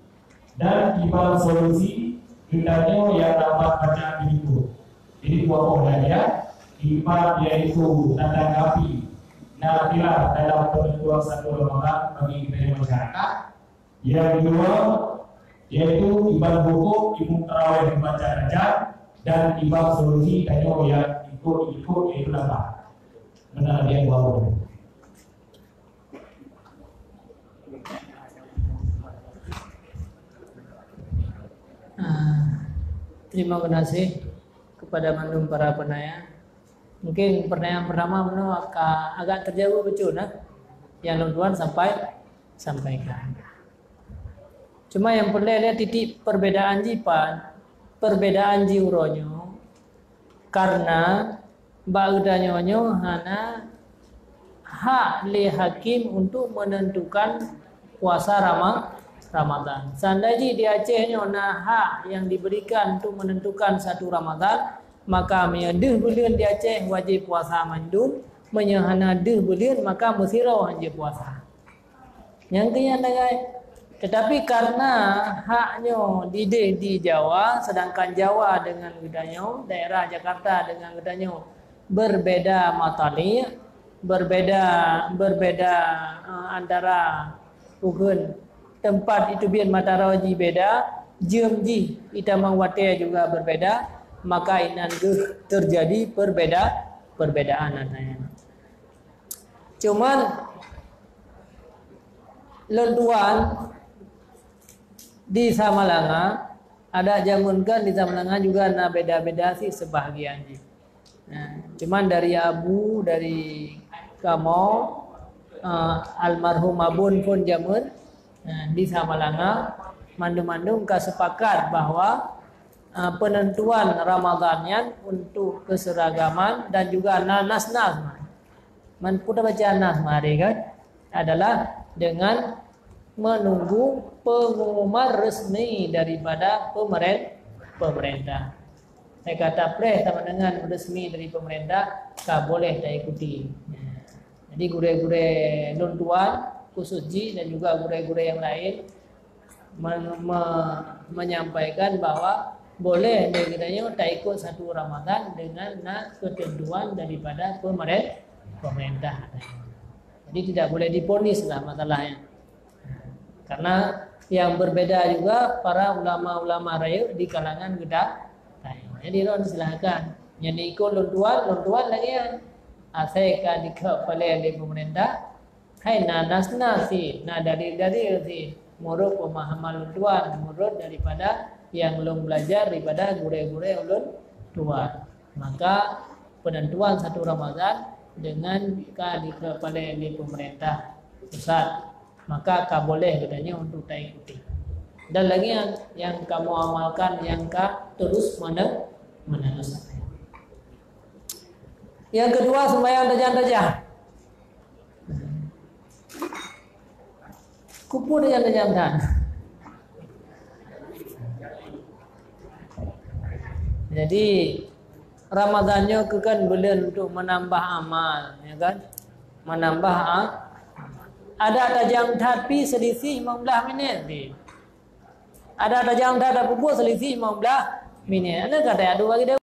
dan timbal solusi hendaknya yang dapat baca itu. Jadi buah dia hikmah yaitu tanggapi nafilah dalam penentuan satu Ramadan bagi kita masyarakat. Yang kedua yaitu timbal hukum ilmu tarawih dibaca saja dan timbal solusi hendaknya yang ikut yaitu apa? Benar dia buah. Terima kasih kepada mandum para penanya. Mungkin pertanyaan pertama agak terjawab betul yang tuan sampaikan. Cuma yang perlu lihat titik perbedaan jipan, perbedaan jiuronyo, karena bagdanyonyo hana hak li hakim untuk menentukan puasa Ramadan. Seandainya di Acehnya hak yang diberikan untuk menentukan satu Ramadan, maka menyedih bulan di Aceh wajib puasa mandum, menyehana deh bulan maka musirau hanya puasa. Yang tetapi karena haknya di Jawa, sedangkan Jawa dengan gedanya, daerah Jakarta dengan gedanya berbeda matali, berbeda antara ukun tempat itu biar mataraji beda, jemji itamang wate juga berbeda, maka ini terjadi perbedaan antara. Cuman lentuan di Samalanga ada jamunkan di Samalanga juga beda-beda sih sebahagian. Nah, cuman dari Abu, dari Kamo, almarhum Abun pun jamun. Nah, di Samalanga mandum-mandum sepakat bahwa penentuan Ramadannya untuk keseragaman dan juga nas putar baca nas mari kan adalah dengan menunggu pengumuman resmi daripada pemerintah. Saya kata sama dengan resmi dari pemerintah tak boleh tak ikuti. Jadi gure-gure nuntuan khusus Ji dan juga gure-gure yang lain menyampaikan bahwa boleh negerinya tak ikut satu Ramadan dengan ketentuan daripada pemerintah. Jadi tidak boleh diponis lah masalahnya. Karena yang berbeda juga para ulama-ulama raya di kalangan Gedang. Jadi Ron silahkan Yang ikut luntuan lagi kan. Asalkan dikepala oleh pemerintah. Hai nas si, dari si, menurut pemahaman luntuan, menurut daripada yang belum belajar daripada guru-guru ulun tuan. Maka penentuan 1 Ramadan dengan dikepala oleh pemerintah pusat, maka boleh katanya untuk tak ikuti. Dan lagi yang kamu amalkan yang terus menerus. Yang kedua sembahyang tajam-tajam. Kupu tajam-tajam dan. Jadi Ramadannya kan bulan untuk menambah amal, ya kan? Menambah ada tajam tapi selisih 15 minit. Ada tajam tak ada pupuk selisih 15 minit. Ada kata ada bagi dia